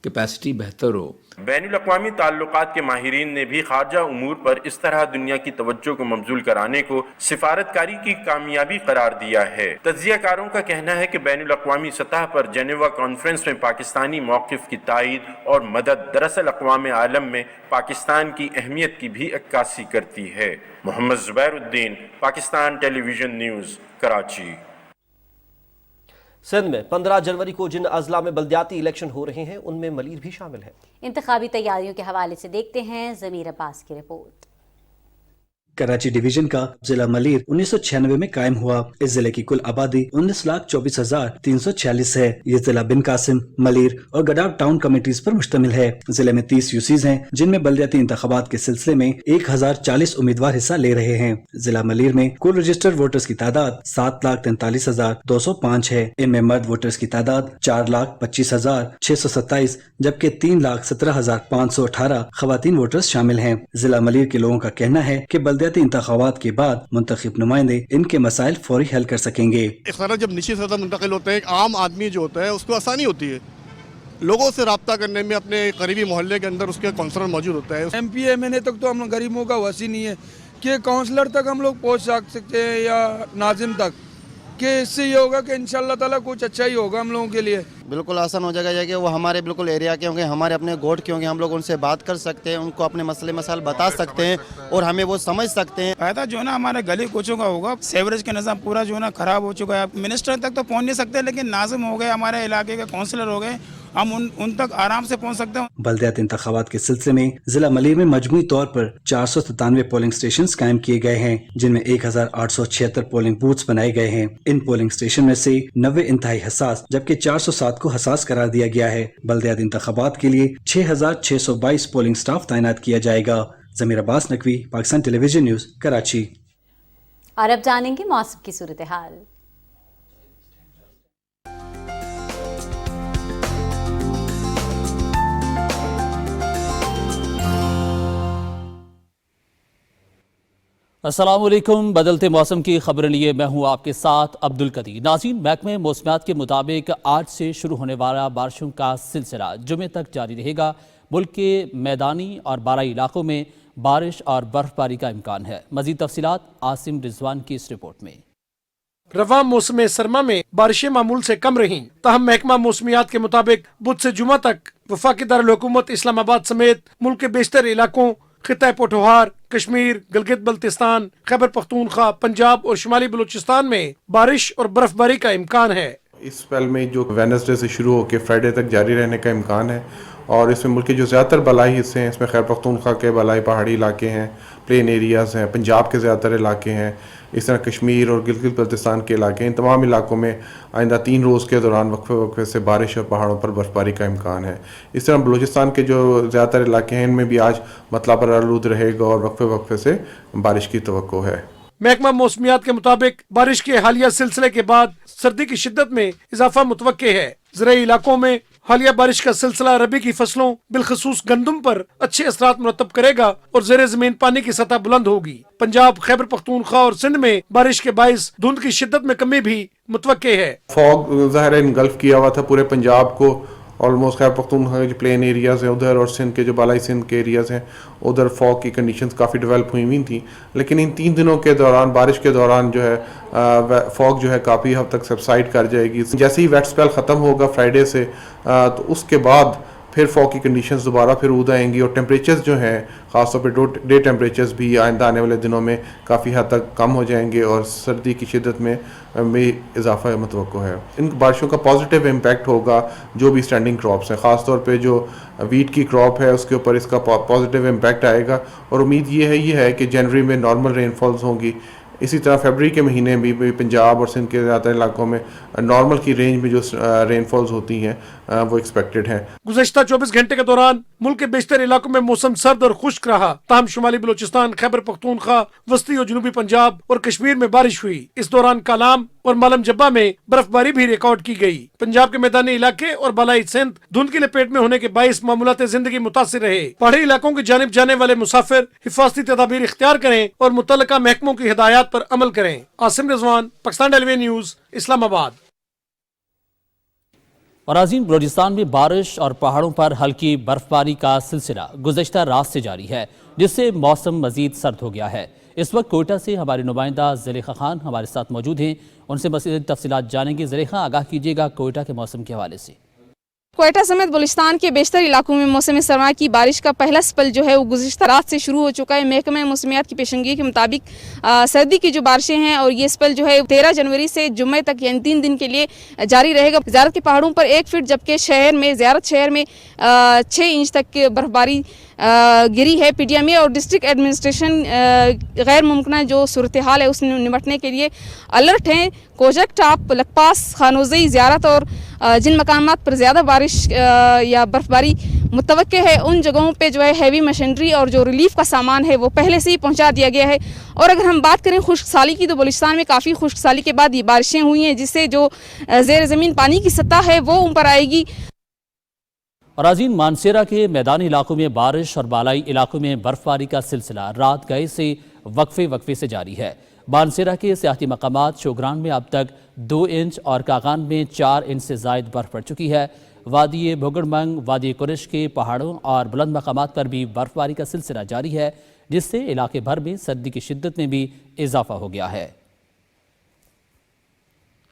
कैपेसिटी बेहतर हो। बैनुल अक़वामी ताल्लुकात के माहिरीन ने भी खारजा उमूर पर इस तरह दुनिया की तवज्जो को मबजूल कराने को सिफारतकारी की कामयाबी करार दिया है। तज्ज़ियाकारों का कहना है कि बैनुल अक़वामी सतह पर जेनेवा कॉन्फ्रेंस में पाकिस्तानी मौक़िफ़ की तायीद और मदद दरअसल अक़वाम आलम में पाकिस्तान की अहमियत की भी अक्कासी करती है। Mohammad Zubairuddin, Pakistan television news, Karachi. सिंध में 15 जनवरी को जिन अजला में बल्दियाती इलेक्शन हो रहे हैं उनमें मलीर भी शामिल है। इंतखाबी तैयारियों के हवाले से देखते हैं ज़मीर अब्बास की रिपोर्ट। कराची डिवीजन का जिला मलीर 1996 में कायम हुआ। इस जिले की कुल आबादी 19,24,346 है। ये जिला बिन कासिम, मलीर और गडाव टाउन कमेटीज पर मुश्तमिल है। जिले में 30 यूसीज हैं जिनमें बल्दियाती इंतखाबात के सिलसिले में 1040 उम्मीदवार हिस्सा ले रहे हैं। जिला मलीर में कुल रजिस्टर्ड वोटर्स की तादाद 7,43,205 है। इनमें मर्द वोटर्स की तादाद 4,25,627 जबकि 3,17,518 खवातीन वोटर्स शामिल हैं। जिला मलीर के लोगों का कहना है कि बल्दियाती इंतखाबात के बाद मुंतखब नुमाइंदे इनके मसाइल फौरी हल कर सकेंगे। इख्तियार जब निची सतह मुंतकिल होते हैं, एक आम आदमी जो होता है उसको आसानी होती है लोगों से रब्ता करने में। अपने करीबी मोहल्ले के अंदर उसके काउंसलर मौजूद होता है। MP MNA तक तो हम गरीबों का वसी नहीं है कि काउंसलर तक हम लोग पहुँच सकते हैं या नाजिम तक, कि इससे ये होगा कि इंशाअल्लाह ताला कुछ अच्छा ही होगा हम लोगों के लिए। बिल्कुल आसान हो जाएगा कि वो हमारे बिल्कुल एरिया के होंगे, हमारे अपने गोट के होंगे, हम लोग उनसे बात कर सकते हैं, उनको अपने मसले मसाइल बता सकते हैं और हमें वो समझ सकते हैं। फायदा जो है ना हमारे गली कोचों का होगा। सेवरेज का निज़ाम पूरा जो है ना ख़राब हो चुका है। मिनिस्टर तक तो पहुँच नहीं सकते लेकिन नाजिम हो गए, हमारे इलाके के काउंसलर हो गए, हम उन तक आराम से पहुंच सकते हैं। बल्दियाती इंतखाबात के सिलसिले में जिला मलीर में मजमूई तौर पर 497 पोलिंग स्टेशन कायम किए गए हैं जिनमें 1876 पोलिंग बूथ्स बनाए गए हैं। इन पोलिंग स्टेशन में से 90 इंतहाई हसास जबकि 407 को हसास करार दिया गया है। बल्दियाती इंतखाबात के लिए 6,622 पोलिंग स्टाफ तैनात किया जाएगा। ज़मीर अब्बास नकवी, पाकिस्तान टेलीविजन न्यूज़, कराची। और अब जानेंगे मौसम की सूरत हाल। अस्सलाम वालेकुम। बदलते मौसम की खबर लिए मैं हूं आपके साथ अब्दुल कदीर। नाज़रीन, महकमे मौसमियात के मुताबिक आज से शुरू होने वाला बारिशों का सिलसिला जुमे तक जारी रहेगा। मुल्क के मैदानी और बाराई इलाकों में बारिश और बर्फबारी का इम्कान है। मज़ीद तफसीलात आसिम रिजवान की इस रिपोर्ट में। रवा मौसम सरमा में बारिशें मामूल से कम रहीं, ताहम महकमा मौसमियात के मुताबिक बुध से जुमा तक वफाकी दारुल-हुकूमत इस्लामाबाद समेत मुल्क के बेशतर इलाकों, खिता पोठोहार, कश्मीर, गिलगित बल्तिस्तान, खैबर पख्तूनख्वा, पंजाब और शुमाली बलूचिस्तान में बारिश और बर्फबारी का इम्कान है। इस स्पेल में जो वेडनेसडे से शुरू होकर फ्राइडे तक जारी रहने का इम्कान है और इसमें मुल्क के जो ज़्यादातर बलाई हिस्से हैं, इसमें खैबर पख्तूनख्वा के बलाई पहाड़ी इलाके हैं, प्लेन एरियाज़ हैं, पंजाब के ज़्यादातर इलाके हैं, इस तरह कश्मीर और गिलगित बल्तिस्तान के इलाके, इन तमाम इलाकों में आइंदा 3 रोज़ के दौरान वक्फे वक्फे से बारिश और पहाड़ों पर बर्फबारी का इम्कान है। इस तरह बलूचिस्तान के जो ज़्यादातर इलाके हैं इनमें भी आज मतला पर आलूद रहेगा और वक्फे वक्फे से बारिश की तवक्को है। महकमा मौसमियात के मुताबिक बारिश के हालिया सिलसिले के बाद सर्दी की शिद्दत में इजाफा मुतवक्के है। ज़राई इलाकों में हालिया बारिश का सिलसिला रबी की फसलों बिलखसूस गंदम पर अच्छे असरात मुरतब करेगा और ज़ेरे ज़मीन पानी की सतह बुलंद होगी। पंजाब, खैबर पख्तूनख्वा और सिंध में बारिश के बाइस धुंध की शिद्दत में कमी भी मुतवक्के है। फॉग ज़ाहिर है इनगल्फ किया हुआ था पूरे पंजाब को, ऑलमोस्ट खैबर पख्तूनख्वा के जो प्लेन एरियाज़ हैं उधर और सिंध के जो बालाई सिंध के एरियाज़ हैं उधर फॉग की कंडीशंस काफ़ी डेवलप हुई थी, लेकिन इन 3 दिनों के दौरान बारिश के दौरान जो है फॉग जो है काफ़ी हद तक सबसाइड कर जाएगी। जैसे ही वेट स्पेल ख़त्म होगा फ्राइडे से तो उसके बाद پھر فॉग کی کنڈیشنز دوبارہ پھر عود آئیں گی اور ٹیمپریچرز جو ہیں خاص طور پہ ڈے ٹیمپریچرز بھی آئندہ آنے والے دنوں میں کافی حد تک کم ہو جائیں گے اور سردی کی شدت میں اضافہ متوقع ہے. ان بارشوں کا پازیٹیو امپیکٹ ہوگا جو بھی اسٹینڈنگ کراپس ہیں, خاص طور پہ جو ویٹ کی کراپ ہے اس کے اوپر اس کا پازیٹیو امپیکٹ آئے گا, اور امید یہ ہے کہ جنوری میں نارمل رین فالز ہوں گی. اسی طرح فیبرری کے مہینے میں بھی پنجاب اور سندھ کے زیادہ علاقوں میں نارمل کی رینج میں جو رین فالز ہوتی ہیں وہ ایکسپیکٹڈ ہیں. گزشتہ 24 گھنٹے کے دوران ملک کے بیشتر علاقوں میں موسم سرد اور خشک رہا, تاہم شمالی بلوچستان, خیبر پختونخوا, وسطی اور جنوبی پنجاب اور کشمیر میں بارش ہوئی. اس دوران کالام اور مالم جبہ میں برف باری بھی ریکارڈ کی گئی. پنجاب کے میدانی علاقے اور بالائی سندھ دھند کی لپیٹ میں ہونے کے باعث معمولات زندگی متاثر رہے. پہاڑی علاقوں کی جانب جانے والے مسافر حفاظتی تدابیر اختیار کریں اور متعلقہ محکموں کی ہدایات پر عمل کریں. عاصم رضوان, پاکستان ڈیلی نیوز, اسلام آباد. اور عظیم بلوچستان میں بارش اور پہاڑوں پر ہلکی برف باری کا سلسلہ گزشتہ رات سے جاری ہے, جس سے موسم مزید سرد ہو گیا ہے. اس وقت کوئٹہ سے ہمارے نمائندہ زلیخا خان ہمارے ساتھ موجود ہیں, ان سے مزید تفصیلات جانیں گے. زلیخا, آگاہ کیجیے گا کوئٹہ کے موسم کے حوالے سے. کوئٹہ سمیت بلوچستان کے بیشتر علاقوں میں موسم سرما کی بارش کا پہلا سپل جو ہے وہ گزشتہ رات سے شروع ہو چکا ہے. محکمہ موسمیات کی پیشنگوئی کے مطابق سردی کی جو بارشیں ہیں اور یہ سپل جو ہے 13 جنوری سے جمعہ تک یعنی 3 دن کے لیے جاری رہے گا. زیارت کے پہاڑوں پر 1 فٹ جبکہ زیارت شہر میں 6 انچ تک برف باری گری ہے. پی ڈی ایم اے اور ڈسٹرکٹ ایڈمنسٹریشن غیر ممکنہ جو صورتحال ہے اس نے نمٹنے کے لیے الرٹ ہیں. کوجک ٹاپ, لکپاس, خانوزئی, زیارت اور جن مقامات پر زیادہ بارش یا برف باری متوقع ہے ان جگہوں پہ جو ہے ہیوی مشینری اور جو ریلیف کا سامان ہے وہ پہلے سے ہی پہنچا دیا گیا ہے. اور اگر ہم بات کریں خشک سالی کی تو بلوچستان میں کافی خشک سالی کے بعد یہ بارشیں ہوئی ہیں جس سے جو زیر زمین پانی کی سطح ہے وہ اوپر آئے گی. اور عظیم مانسیرا کے میدانی علاقوں میں بارش اور بالائی علاقوں میں برف باری کا سلسلہ رات گئے سے وقفے سے جاری ہے. مانسیرا کے سیاحتی مقامات شوگران میں اب تک 2 انچ اور کاغان میں 4 انچ سے زائد برف پڑ چکی ہے. وادی بھگڑمنگ, وادی قرش کے پہاڑوں اور بلند مقامات پر بھی برف باری کا سلسلہ جاری ہے, جس سے علاقے بھر میں سردی کی شدت میں بھی اضافہ ہو گیا ہے.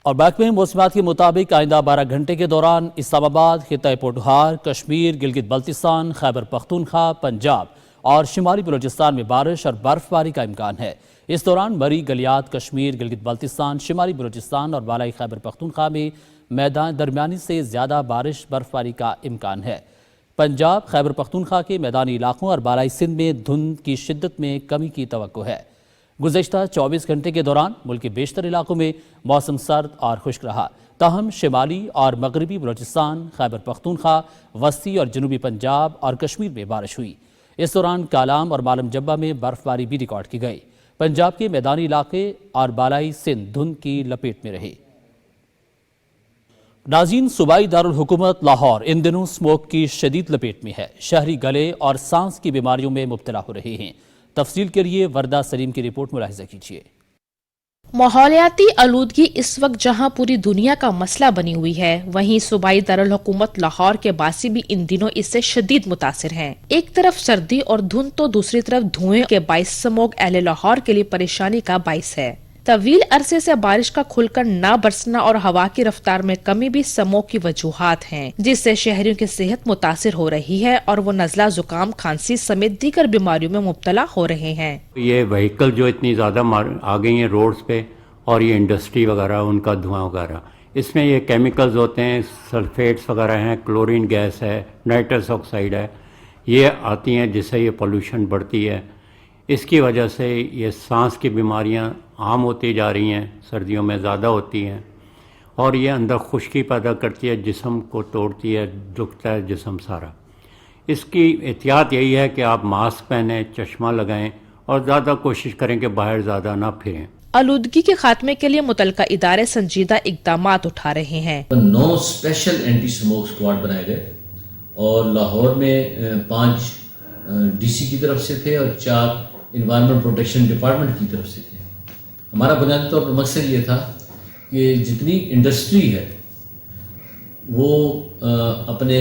اور محکمہ موسمیات کے مطابق آئندہ 12 گھنٹے کے دوران اسلام آباد, خطہ پوٹھوہار, کشمیر, گلگت بلتستان, خیبر پختونخوا, پنجاب اور شمالی بلوچستان میں بارش اور برف باری کا امکان ہے. اس دوران مری, گلیات, کشمیر, گلگت بلتستان, شمالی بلوچستان اور بالائی خیبر پختونخوا میں درمیانی سے زیادہ بارش برف باری کا امکان ہے. پنجاب, خیبر پختونخوا کے میدانی علاقوں اور بالائی سندھ میں دھند کی شدت میں کمی کی توقع ہے. گزشتہ 24 گھنٹے کے دوران ملک کے بیشتر علاقوں میں موسم سرد اور خشک رہا, تاہم شمالی اور مغربی بلوچستان, خیبر پختونخوا, وسطی اور جنوبی پنجاب اور کشمیر میں بارش ہوئی. اس دوران کالام اور مالم جبہ میں برف باری بھی ریکارڈ کی گئی. پنجاب کے میدانی علاقے اور بالائی سندھ دھند کی لپیٹ میں رہے. ناظرین, صوبائی دارالحکومت لاہور ان دنوں اسموک کی شدید لپیٹ میں ہے. شہری گلے اور سانس کی بیماریوں میں مبتلا ہو رہے ہیں. تفصیل کے لیے وردہ سلیم کی رپورٹ ملاحظہ کیجیے. ماحولیاتی آلودگی اس وقت جہاں پوری دنیا کا مسئلہ بنی ہوئی ہے, وہیں صوبائی دارالحکومت لاہور کے باسی بھی ان دنوں اس سے شدید متاثر ہیں. ایک طرف سردی اور دھند تو دوسری طرف دھوئیں کے باعث اسموگ اہل لاہور کے لیے پریشانی کا باعث ہے. طویل عرصے سے بارش کا کھل کر نہ برسنا اور ہوا کی رفتار میں کمی بھی اسموگ کی وجوہات ہیں, جس سے شہریوں کی صحت متاثر ہو رہی ہے اور وہ نزلہ, زکام, کھانسی سمیت دیگر بیماریوں میں مبتلا ہو رہے ہیں. یہ وہیکل جو اتنی زیادہ آ گئی ہیں روڈز پہ اور یہ انڈسٹری وغیرہ ان کا دھواں وغیرہ, اس میں یہ کیمیکلز ہوتے ہیں, سلفیٹس وغیرہ ہیں, کلورین گیس ہے, نائٹرس آکسائڈ ہے, یہ آتی ہیں جس سے یہ پولوشن بڑھتی ہے. اس کی وجہ سے یہ سانس کی بیماریاں عام ہوتی جا رہی ہیں, سردیوں میں زیادہ ہوتی ہیں اور یہ اندر خشکی پیدا کرتی ہے, جسم کو توڑتی ہے, دکھتا ہے جسم سارا. اس کی احتیاط یہی ہے کہ آپ ماسک پہنیں, چشمہ لگائیں اور زیادہ کوشش کریں کہ باہر زیادہ نہ پھریں. آلودگی کے خاتمے کے لیے متعلقہ ادارے سنجیدہ اقدامات اٹھا رہے ہیں. 9 اسپیشل اینٹی اسموک اسکواڈ بنائے گئے اور لاہور میں 5 ڈی سی کی طرف سے تھے اور 4 انوائرمنٹ پروٹیکشن ڈپارٹمنٹ کی طرف سے تھے. ہمارا بنیادی طور پر مقصد یہ تھا کہ جتنی انڈسٹری ہے وہ اپنے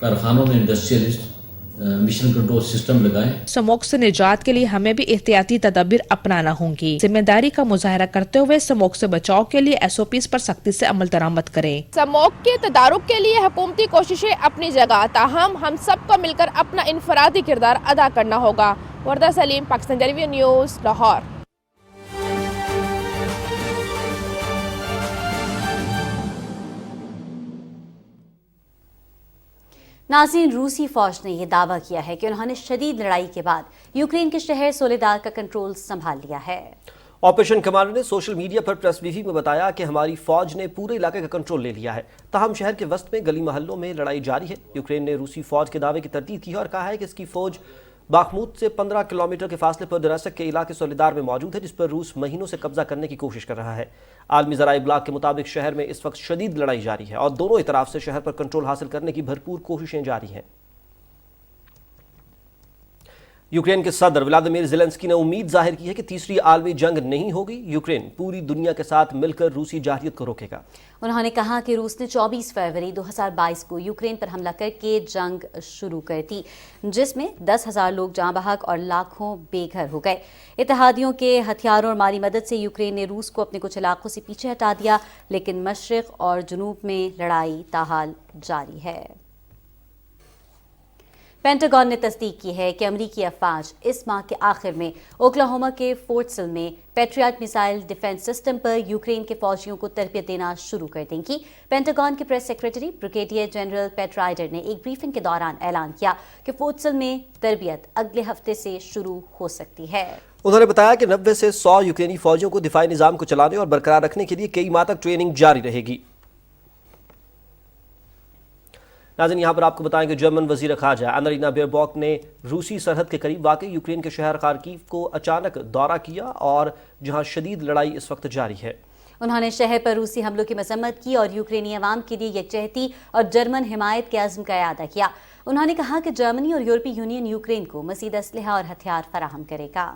کارخانوں میں انڈسٹریلسٹ मिशन कंट्रोल सिस्टम लगाएं। स्मोक से निजात के लिए हमें भी एहतियाती तदबीर अपनाना होंगी। जिम्मेदारी का मुजाहरा करते हुए स्मोक से बचाव के लिए SOPs पर सख्ती से अमल दरामद करें। स्मोक के तदारुक के लिए हुकूमती कोशिशें अपनी जगह, ताहम हम सबको मिलकर अपना इनफरादी किरदार अदा करना होगा। वर्दा सलीम, पाकिस्तान टेलीविजन न्यूज़, लाहौर। नाज़रीन, रूसी फौज ने यह दावा किया है कि उन्होंने शदीद लड़ाई के बाद यूक्रेन के शहर सोलेदार का कंट्रोल संभाल लिया है। ऑपरेशन कमांडर ने सोशल मीडिया पर प्रेस ब्रीफिंग में बताया कि हमारी फौज ने पूरे इलाके का कंट्रोल ले लिया है। ताहम शहर के वस्त में गली मोहल्लों में लड़ाई जारी है। यूक्रेन ने रूसी फौज के दावे की तरदीद की है और कहा है कि इसकी फौज बाखमूद से 15 किलोमीटर के फासले पर दरासक के इलाके सोलेदार में मौजूद है, जिस पर रूस महीनों से कब्जा करने की कोशिश कर रहा है। आलमी ज़राए इब्लाग के मुताबिक शहर में इस वक्त शदीद लड़ाई जारी है और दोनों इतराफ से शहर पर कंट्रोल हासिल करने की भरपूर कोशिशें जारी हैं। यूक्रेन के सदर व्लादिमीर ज़ेलेंस्की ने उम्मीद जाहिर की है कि तीसरी आलमी जंग नहीं होगी। यूक्रेन पूरी दुनिया के साथ मिलकर रूसी जारहियत को रोकेगा। उन्होंने कहा कि रूस ने 24 फरवरी 2022 को यूक्रेन पर हमला करके जंग शुरू कर दी, जिसमें 10,000 लोग जाँ बहक और लाखों बेघर हो गए। इत्तेहादियों के हथियारों और माली मदद से यूक्रेन ने रूस को अपने कुछ इलाकों से पीछे हटा दिया, लेकिन मशरिक और जुनूब में लड़ाई ताहाल जारी है। पेंटागन ने तस्दीक की है कि अमरीकी अफवाज इस माह के आखिर में ओक्लाहोमा के फोर्ट सिल में पैट्रियट मिसाइल डिफेंस सिस्टम पर यूक्रेन के फौजियों को तरबियत देना शुरू कर देंगी। पेंटागन के प्रेस सेक्रेटरी ब्रिगेडियर जनरल पेट राइडर ने एक ब्रीफिंग के दौरान ऐलान किया कि फोर्ट सिल में तरबियत अगले हफ्ते से शुरू हो सकती है। उन्होंने बताया कि 90 से 100 यूक्रेनी फौजियों को दिफाई निजाम को चलाने और बरकरार रखने के लिए कई माह तक ट्रेनिंग जारी रहेगी। नाज़रीन, यहाँ पर आपको बताएं कि जर्मन वज़ीर ख़ारजा अन्नालीना बेयरबॉक ने रूसी सरहद के करीब वाक़ई यूक्रेन के शहर खार्किव को अचानक दौरा किया और जहाँ शदीद लड़ाई इस वक्त जारी है। उन्होंने शहर पर रूसी हमलों की मजम्मत की और यूक्रेनी अवाम के लिए यकजहती और जर्मन हिमायत के अज़्म का इआदा किया। उन्होंने कहा कि जर्मनी और यूरोपीय यूनियन यूक्रेन को मज़ीद असलहा और हथियार फराहम करेगा।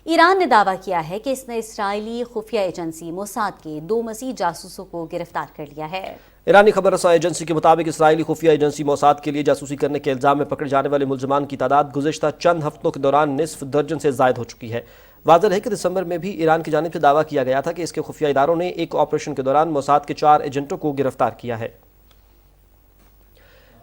ईरान ने दावा किया है कि इसने इसराइली खुफिया एजेंसी मोसाद के 2 मसीह जासूसों को गिरफ्तार कर लिया है। ईरानी खबर रसा एजेंसी के मुताबिक इसराइली खुफिया एजेंसी मोसाद के लिए जासूसी करने के इल्जाम में पकड़े जाने वाले मुलजमान की तादाद गुज़िश्ता चंद हफ्तों के दौरान निस्फ दर्जन से ज़ायद हो चुकी है। वाज़ेह है कि दिसंबर में भी ईरान की जानिब से दावा किया गया था कि इसके खुफिया इदारों ने एक ऑपरेशन के दौरान मोसाद के 4 एजेंटों को गिरफ्तार किया है।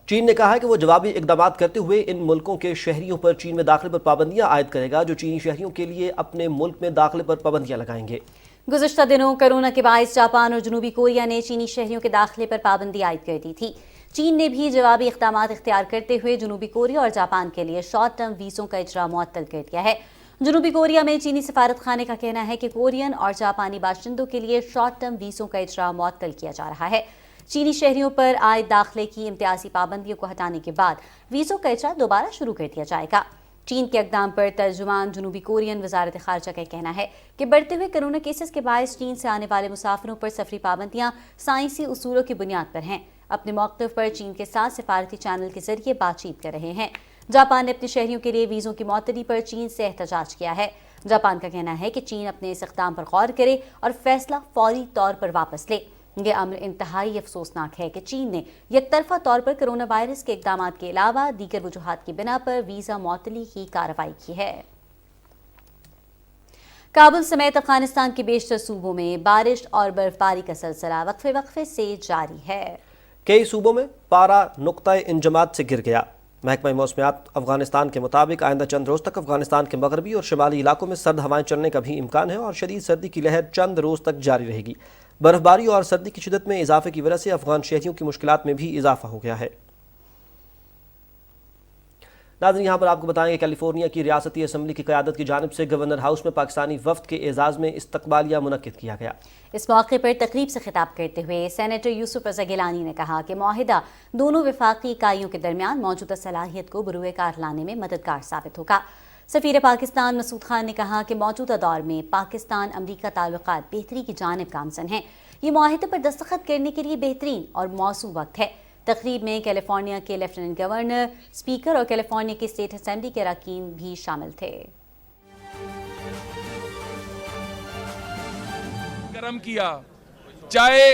चीन ने कहा है कि वो जवाबी इकदाम करते हुए इन मुल्कों के शहरियों पर चीन में दाखिले पर पाबंदियां आयद करेगा, जो चीनी शहरियों के लिए अपने मुल्क में दाखिले पर पाबंदियां लगाएंगे। गुज़िश्ता दिनों कोरोना के बायस जापान और जनूबी कोरिया ने चीनी शहरियों के दाखिले पर पाबंदी आयद कर दी थी। चीन ने भी जवाबी इक़दाम इख्तियार करते हुए जनूबी कोरिया और जापान के लिए शॉर्ट टर्म वीज़ों का इजरा मुअत्तल कर दिया है। जनूबी कोरिया में चीनी सफारत खाने का कहना है कि कोरियन और जापानी बाशिंदों के लिए शॉर्ट टर्म वीज़ों का इजरा मुअत्तल किया जा रहा है। चीनी शहरियों पर आयद दाखिले की इम्तियाजी पाबंदियों को हटाने के बाद वीज़ों का इजरा दोबारा शुरू कर दिया जाएगा। चीन के इक़दाम पर तर्जुमान जनूबी कोरियन वजारत ख़ारजा का कहना है कि बढ़ते हुए कोरोना केसेस के बायस चीन से आने वाले मुसाफिरों पर सफरी पाबंदियां साइंसी उसूलों की बुनियाद पर हैं। अपने मौक़िफ़ पर चीन के साथ सिफारती चैनल के जरिए बातचीत कर रहे हैं। जापान ने अपने शहरियों के लिए वीज़ों की मअतली पर चीन से एहतजाज किया है। जापान का कहना है कि चीन अपने इस इक़दाम पर गौर करे और फैसला फौरी तौर पर वापस ले। ये अमर इंतहाई अफसोसनाक है कि चीन ने यकतरफा तौर पर कोरोना वायरस के इक़दाम के अलावा दीगर वजूहात की बिना पर वीज़ा मुअत्तली की कार्रवाई की है। काबुल समेत अफगानिस्तान के बेशतर सूबों में बारिश और बर्फबारी का सिलसिला वक्फे वक्फे से जारी है। कई सूबों में पारा नुक्ता इंजमात से गिर गया। महकमा मौसमियात अफगानिस्तान के मुताबिक आइंदा चंद रोज़ तक अफगानिस्तान के मगरबी और शिमाली इलाकों में सर्द हवाएं चलने का भी इम्कान है और शदीद सर्दी की लहर चंद रोज़ तक जारी रहेगी। बर्फबारी और सर्दी की शिद्दत में इजाफे की वजह से अफगान शहरियों की मुश्किलात में भी इजाफा हो गया है। नाज़रीन, यहाँ पर आपको बताएंगे कैलिफोर्निया की रियासती असम्बली की क़यादत की जानिब से गवर्नर हाउस में पाकिस्तानी वफ़द के एजाज़ में इस्तकबालिया मुनक्किद किया गया। इस मौके पर तकरीब से खिताब करते हुए सेनेटर यूसुफ रज़ा गिलानी ने कहा कि मुआहिदा दोनों वफाकी इकाइयों के दरमियान मौजूदा सलाहियत को बरूए कार लाने में मददगार साबित होगा। सफ़ीर पाकिस्तान मसूद खान ने कहा कि मौजूदा दौर में पाकिस्तान अमरीका ताल्लुकात बेहतरी की जानिब गामज़न हैं। ये मुआहिदे पर दस्तखत करने के लिए बेहतरीन और मौसू वक्त है। तकरीब में कैलिफोर्निया के लेफ्टिनेंट गवर्नर, स्पीकर और कैलिफोर्निया की स्टेट असेंबली के अरकान भी शामिल थे। गरम किया, चाहे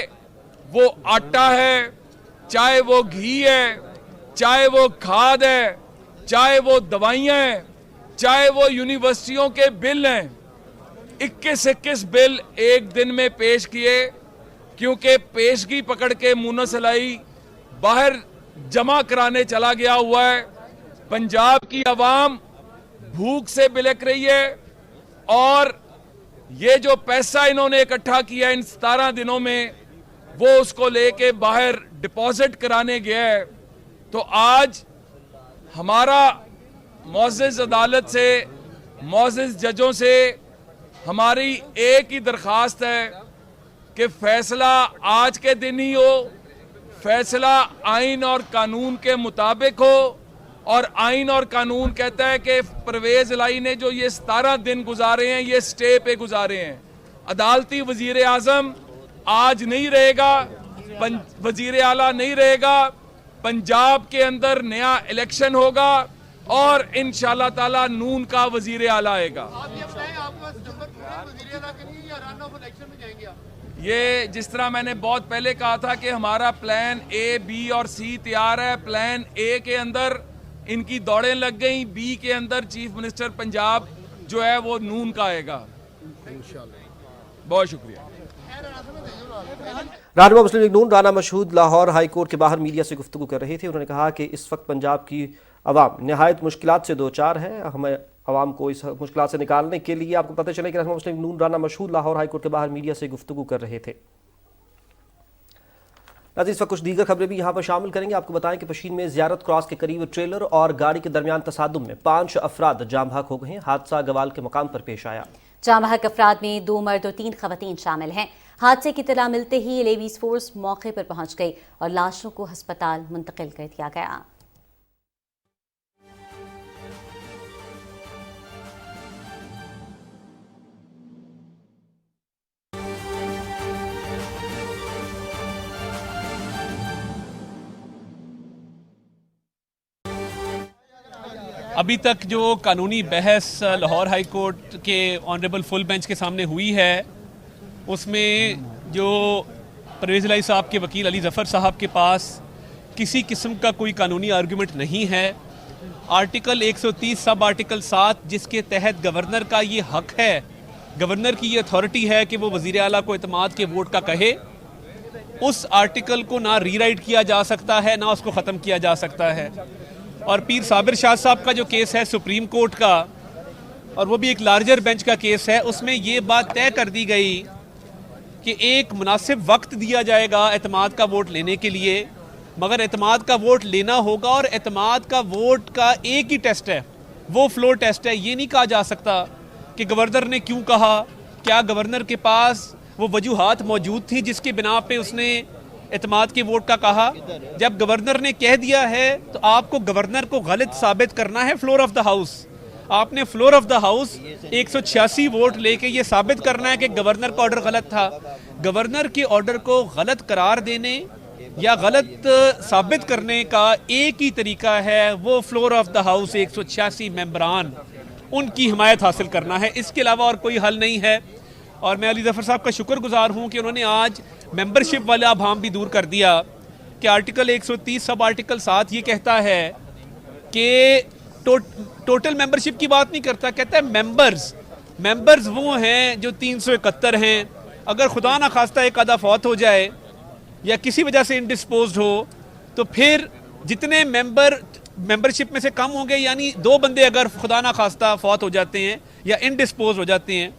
वो आटा है, चाहे वो घी है, चाहे वो खाद है, चाहे वो दवाइयाँ हैं, चाहे वो यूनिवर्सिटियों के बिल हैं, 21 बिल एक दिन में पेश किए, क्योंकि पेशगी पकड़ के मुनसलाई बाहर जमा कराने चला गया हुआ है। पंजाब की आवाम भूख से बिलक रही है और ये जो पैसा इन्होंने इकट्ठा किया इन 17 दिनों में, वो उसको लेके बाहर डिपॉजिट कराने गया है। तो आज हमारा मुअज़्ज़ज़ अदालत से, मुअज़्ज़ज़ जजों से हमारी एक ही दरख्वास्त है कि फैसला आज के दिन ही हो, फैसला आइन और कानून के मुताबिक हो। और आइन और कानून कहता है कि परवेज इलाही ने जो ये 17 दिन गुजारे हैं, ये स्टे पे गुजारे हैं। अदालती वजीर आजम आज नहीं रहेगा, वजीर आला नहीं रहेगा, पंजाब के अंदर नया इलेक्शन होगा और इंशाल्लाह ताला नून का वजीर आला आएगा। ये जिस तरह मैंने बहुत पहले कहा था कि हमारा प्लान ए, बी और सी तैयार है। प्लान ए के अंदर इनकी दौड़ें लग गई, बी के अंदर चीफ मिनिस्टर पंजाब जो है वो नून का आएगा इंशाल्लाह। बहुत शुक्रिया। रहनुमा मुस्लिम लीग नून राना मशहूद लाहौर हाई कोर्ट के बाहर मीडिया से गुफ्तगू कर रहे थे। उन्होंने कहा कि इस वक्त पंजाब की अवाम नहायत मुश्किलात से दो चार है। हमें अवाम को इस मुश्किलात से निकालने के लिए आपको पता चले कि रहनुमा मुस्लिम लीग नून राना मशहूद लाहौर हाई कोर्ट के बाहर मीडिया से गुफ्तगू कर रहे थे। नाज़रीन, इस वक्त कुछ दीगर खबरें भी यहाँ पर शामिल करेंगे। आपको बताएं कि पशीन में ज़ियारत क्रॉस के करीब ट्रेलर और गाड़ी के दरमियान तसादुम में 5 अफराद जाम बहक हो गए हैं। हादसा गवाल के मकाम पर पेश आया। जाम बहक अफराद में 2 मर्द और 3 खवातीन शामिल हैं। हादसे की इत्तला मिलते ही लेवीज फोर्स मौके पर पहुंच गई और लाशों को अस्पताल मुंतकिल कर दिया गया। अभी तक जो कानूनी बहस लाहौर हाई कोर्ट के ऑनरेबल फुल बेंच के सामने हुई है, उसमें जो परवेज़ इलाही साहब के वकील अली ज़फ़र साहब के पास किसी किस्म का कोई कानूनी आर्गूमेंट नहीं है। आर्टिकल 130 सब आर्टिकल 7 जिसके तहत गवर्नर का ये हक है, गवर्नर की ये अथॉरिटी है कि वो वज़ीर आला को एतमाद के वोट का कहे, उस आर्टिकल को ना रीराइट किया जा सकता है, ना उसको ख़त्म किया जा सकता है। और पीर साबिर शाह साहब का जो केस है सुप्रीम कोर्ट का, और वो भी एक लार्जर बेंच का केस है, उसमें ये बात तय कर दी गई कि एक मुनासिब वक्त दिया जाएगा एतमाद का वोट लेने के लिए, मगर एतमाद का वोट लेना होगा और एतमाद का वोट का एक ही टेस्ट है, वो फ्लोर टेस्ट है। ये नहीं कहा जा सकता कि गवर्नर ने क्यों कहा, क्या गवर्नर के पास वो वजूहात मौजूद थी जिसके बिना पे उसने एतमाद के वोट का कहा। जब गवर्नर ने कह दिया है तो आपको गवर्नर को गलत साबित करना है फ्लोर ऑफ द हाउस। आपने floor of the house 186 vote लेके ये साबित करना है कि गवर्नर का ऑर्डर गलत था। गवर्नर के ऑर्डर को गलत करार देने या गलत साबित करने का एक ही तरीका है, वो फ्लोर ऑफ द हाउस 186 मेंबरान उनकी हिमायत हासिल करना है। इसके अलावा और कोई हल नहीं है। और मैं अली ज़फ़र साहब का शुक्रगुजार हूँ कि उन्होंने आज मेंबरशिप वाला आभाम भी दूर कर दिया कि आर्टिकल 130 सब आर्टिकल 7 ये कहता है कि टोटल मेंबरशिप की बात नहीं करता, कहता है मेंबर्स वो हैं जो 371 हैं। अगर खुदा ना खास्ता एक आधा फौत हो जाए या किसी वजह से इंडिस्पोज्ड हो तो फिर जितने मेंबरशिप में से कम होंगे, यानी 2 बंदे अगर खुदा ना खास्ता फौत हो जाते हैं या इंडिस्पोज हो जाते हैं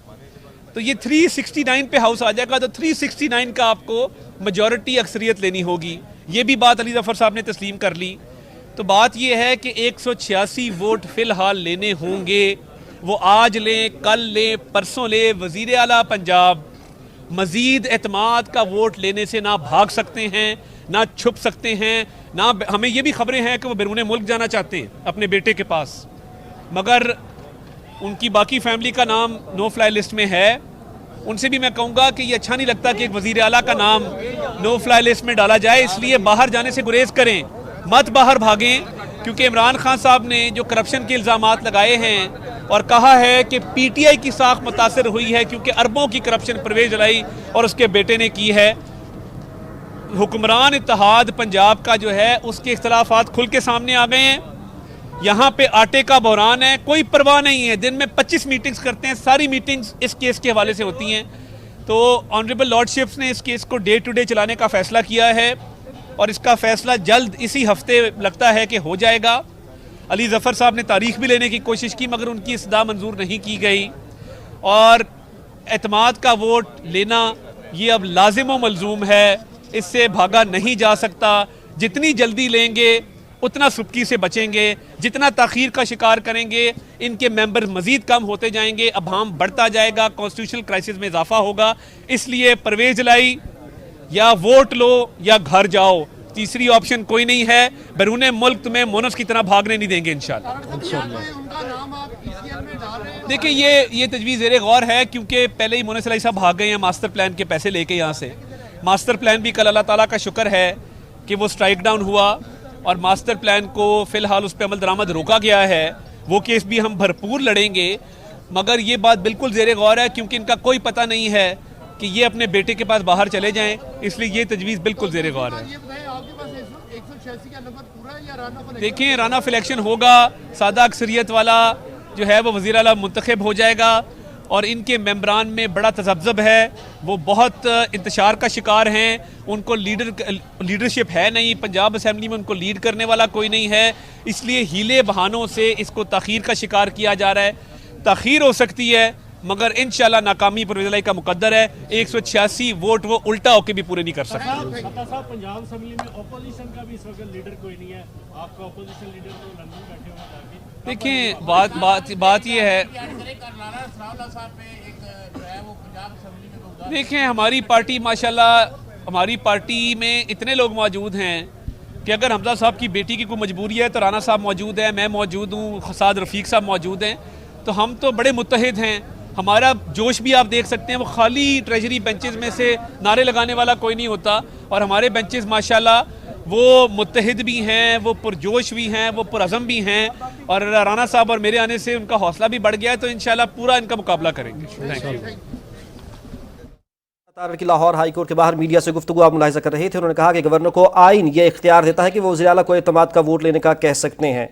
तो ये 369 पे हाउस आ जाएगा। तो 369 का आपको मेजॉरिटी अक्सरियत लेनी होगी। ये भी बात अली ज़फ़र साहब ने तस्लीम कर ली। तो बात ये है कि 186 वोट फ़िलहाल लेने होंगे, वो आज लें, कल लें, परसों लें। वज़ीर आला पंजाब मज़ीद एतमाद का वोट लेने से ना भाग सकते हैं, ना छुप सकते हैं, ना हमें ये भी खबरें हैं कि वो बैरून मुल्क जाना चाहते हैं अपने बेटे के पास, मगर उनकी बाकी फैमिली का नाम नो फ्लाई लिस्ट में है। उनसे भी मैं कहूँगा कि ये अच्छा नहीं लगता कि एक वज़ीर आला का नाम नो फ्लाई लिस्ट में डाला जाए, इसलिए बाहर जाने से गुरेज करें, मत बाहर भागें। क्योंकि इमरान खान साहब ने जो करप्शन के इल्ज़ामात लगाए हैं और कहा है कि PTI की साख मुतासर हुई है क्योंकि अरबों की करप्शन परवेज़ इलाही और उसके बेटे ने की है, हुक्मरान इत्तेहाद पंजाब का जो है उसके इख्तलाफात खुल के सामने आ गए हैं। यहाँ पे आटे का बहरान है, कोई परवाह नहीं है। दिन में 25 मीटिंग्स करते हैं, सारी मीटिंग्स इस केस के हवाले से होती हैं। तो ऑनरेबल लॉर्डशिप्स ने इस केस को डे टू डे चलाने का फ़ैसला किया है और इसका फ़ैसला जल्द इसी हफ्ते लगता है कि हो जाएगा। अली ज़फ़र साहब ने तारीख भी लेने की कोशिश की मगर उनकी इस्तदा मंजूर नहीं की गई और एतमाद का वोट लेना ये अब लाजिम व मलजूम है, इससे भागा नहीं जा सकता। जितनी जल्दी लेंगे उतना सुबकी से बचेंगे, जितना ताख़ीर का शिकार करेंगे इनके मेंबर मज़ीद कम होते जाएंगे, अभाम बढ़ता जाएगा, कॉन्स्टिट्यूशनल क्राइसिस में इजाफा होगा। इसलिए परवेज़ लाई या वोट लो या घर जाओ, तीसरी ऑप्शन कोई नहीं है। बैरून मुल्क तुम्हें मोनस की तरह भागने नहीं देंगे इंशाल्लाह। देखिए ये तजवीज़ ज़ेरे गौर है क्योंकि पहले ही मोनस अली साहब भाग गए हैं मास्टर प्लान के पैसे लेके यहाँ से। मास्टर प्लान भी कल अल्लाह ताला का शुक्र है कि वो स्ट्राइक डाउन हुआ और मास्टर प्लान को फ़िलहाल उस पर अमल दरामद रोका गया है। वो केस भी हम भरपूर लड़ेंगे मगर ये बात बिल्कुल ज़ेरे गौर है क्योंकि इनका कोई पता नहीं है कि ये अपने बेटे के पास बाहर चले जाएं, इसलिए ये तजवीज़ बिल्कुल ज़ेरे गौर है। देखें राना इलेक्शन होगा, सादा अक्सरियत वाला जो है वो वज़ीर आला मुंतखब हो जाएगा और इनके मेंबरान में बड़ा तजब्ज़ब है, वो बहुत इंतशार का शिकार हैं, उनको लीडरशिप है नहीं, पंजाब असम्बली में उनको लीड करने वाला कोई नहीं है, इसलिए हीले बहानों से इसको ताख़ीर का शिकार किया जा रहा है। ताख़ीर हो सकती है मगर इंशाल्लाह नाकामी परवेज़ लाई का मुकद्दर है। 186 वोट वो उल्टा होके भी पूरे नहीं कर सकते। पंजाब असेंबली में ऑपोजिशन का भी इस वक्त लीडर कोई नहीं है, आपका ऑपोजिशन लीडर तो लंदन बैठे हुए हैं। देखिए बात ये है, देखें हमारी पार्टी माशाल्लाह हमारी पार्टी में इतने लोग मौजूद हैं कि अगर हमजा साहब की बेटी की कोई मजबूरी है तो राना साहब मौजूद है, मैं मौजूद हूँ, खसाद रफ़ीक साहब मौजूद हैं, तो हम तो बड़े मुत्तहिद हैं। हमारा जोश भी आप देख सकते हैं, वो खाली ट्रेजरी बेंचेस में से नारे लगाने वाला कोई नहीं होता और हमारे बेंचेस माशाल्लाह वो मुत्तहिद भी हैं, वो पुरजोश भी हैं, वो पुरअज़म भी हैं और राना साहब और मेरे आने से उनका हौसला भी बढ़ गया है, तो इंशाल्लाह पूरा इनका मुकाबला करेंगे। Thank you. की लाहौर हाई कोर्ट के बाहर मीडिया से गुफ्तगू आप मुलाहिजा कर रहे थे। उन्होंने कहा कि गवर्नर को आइन ये इख्तियार देता है कि वो वज़ीर आला को एतमाद का वोट लेने का कह सकते हैं।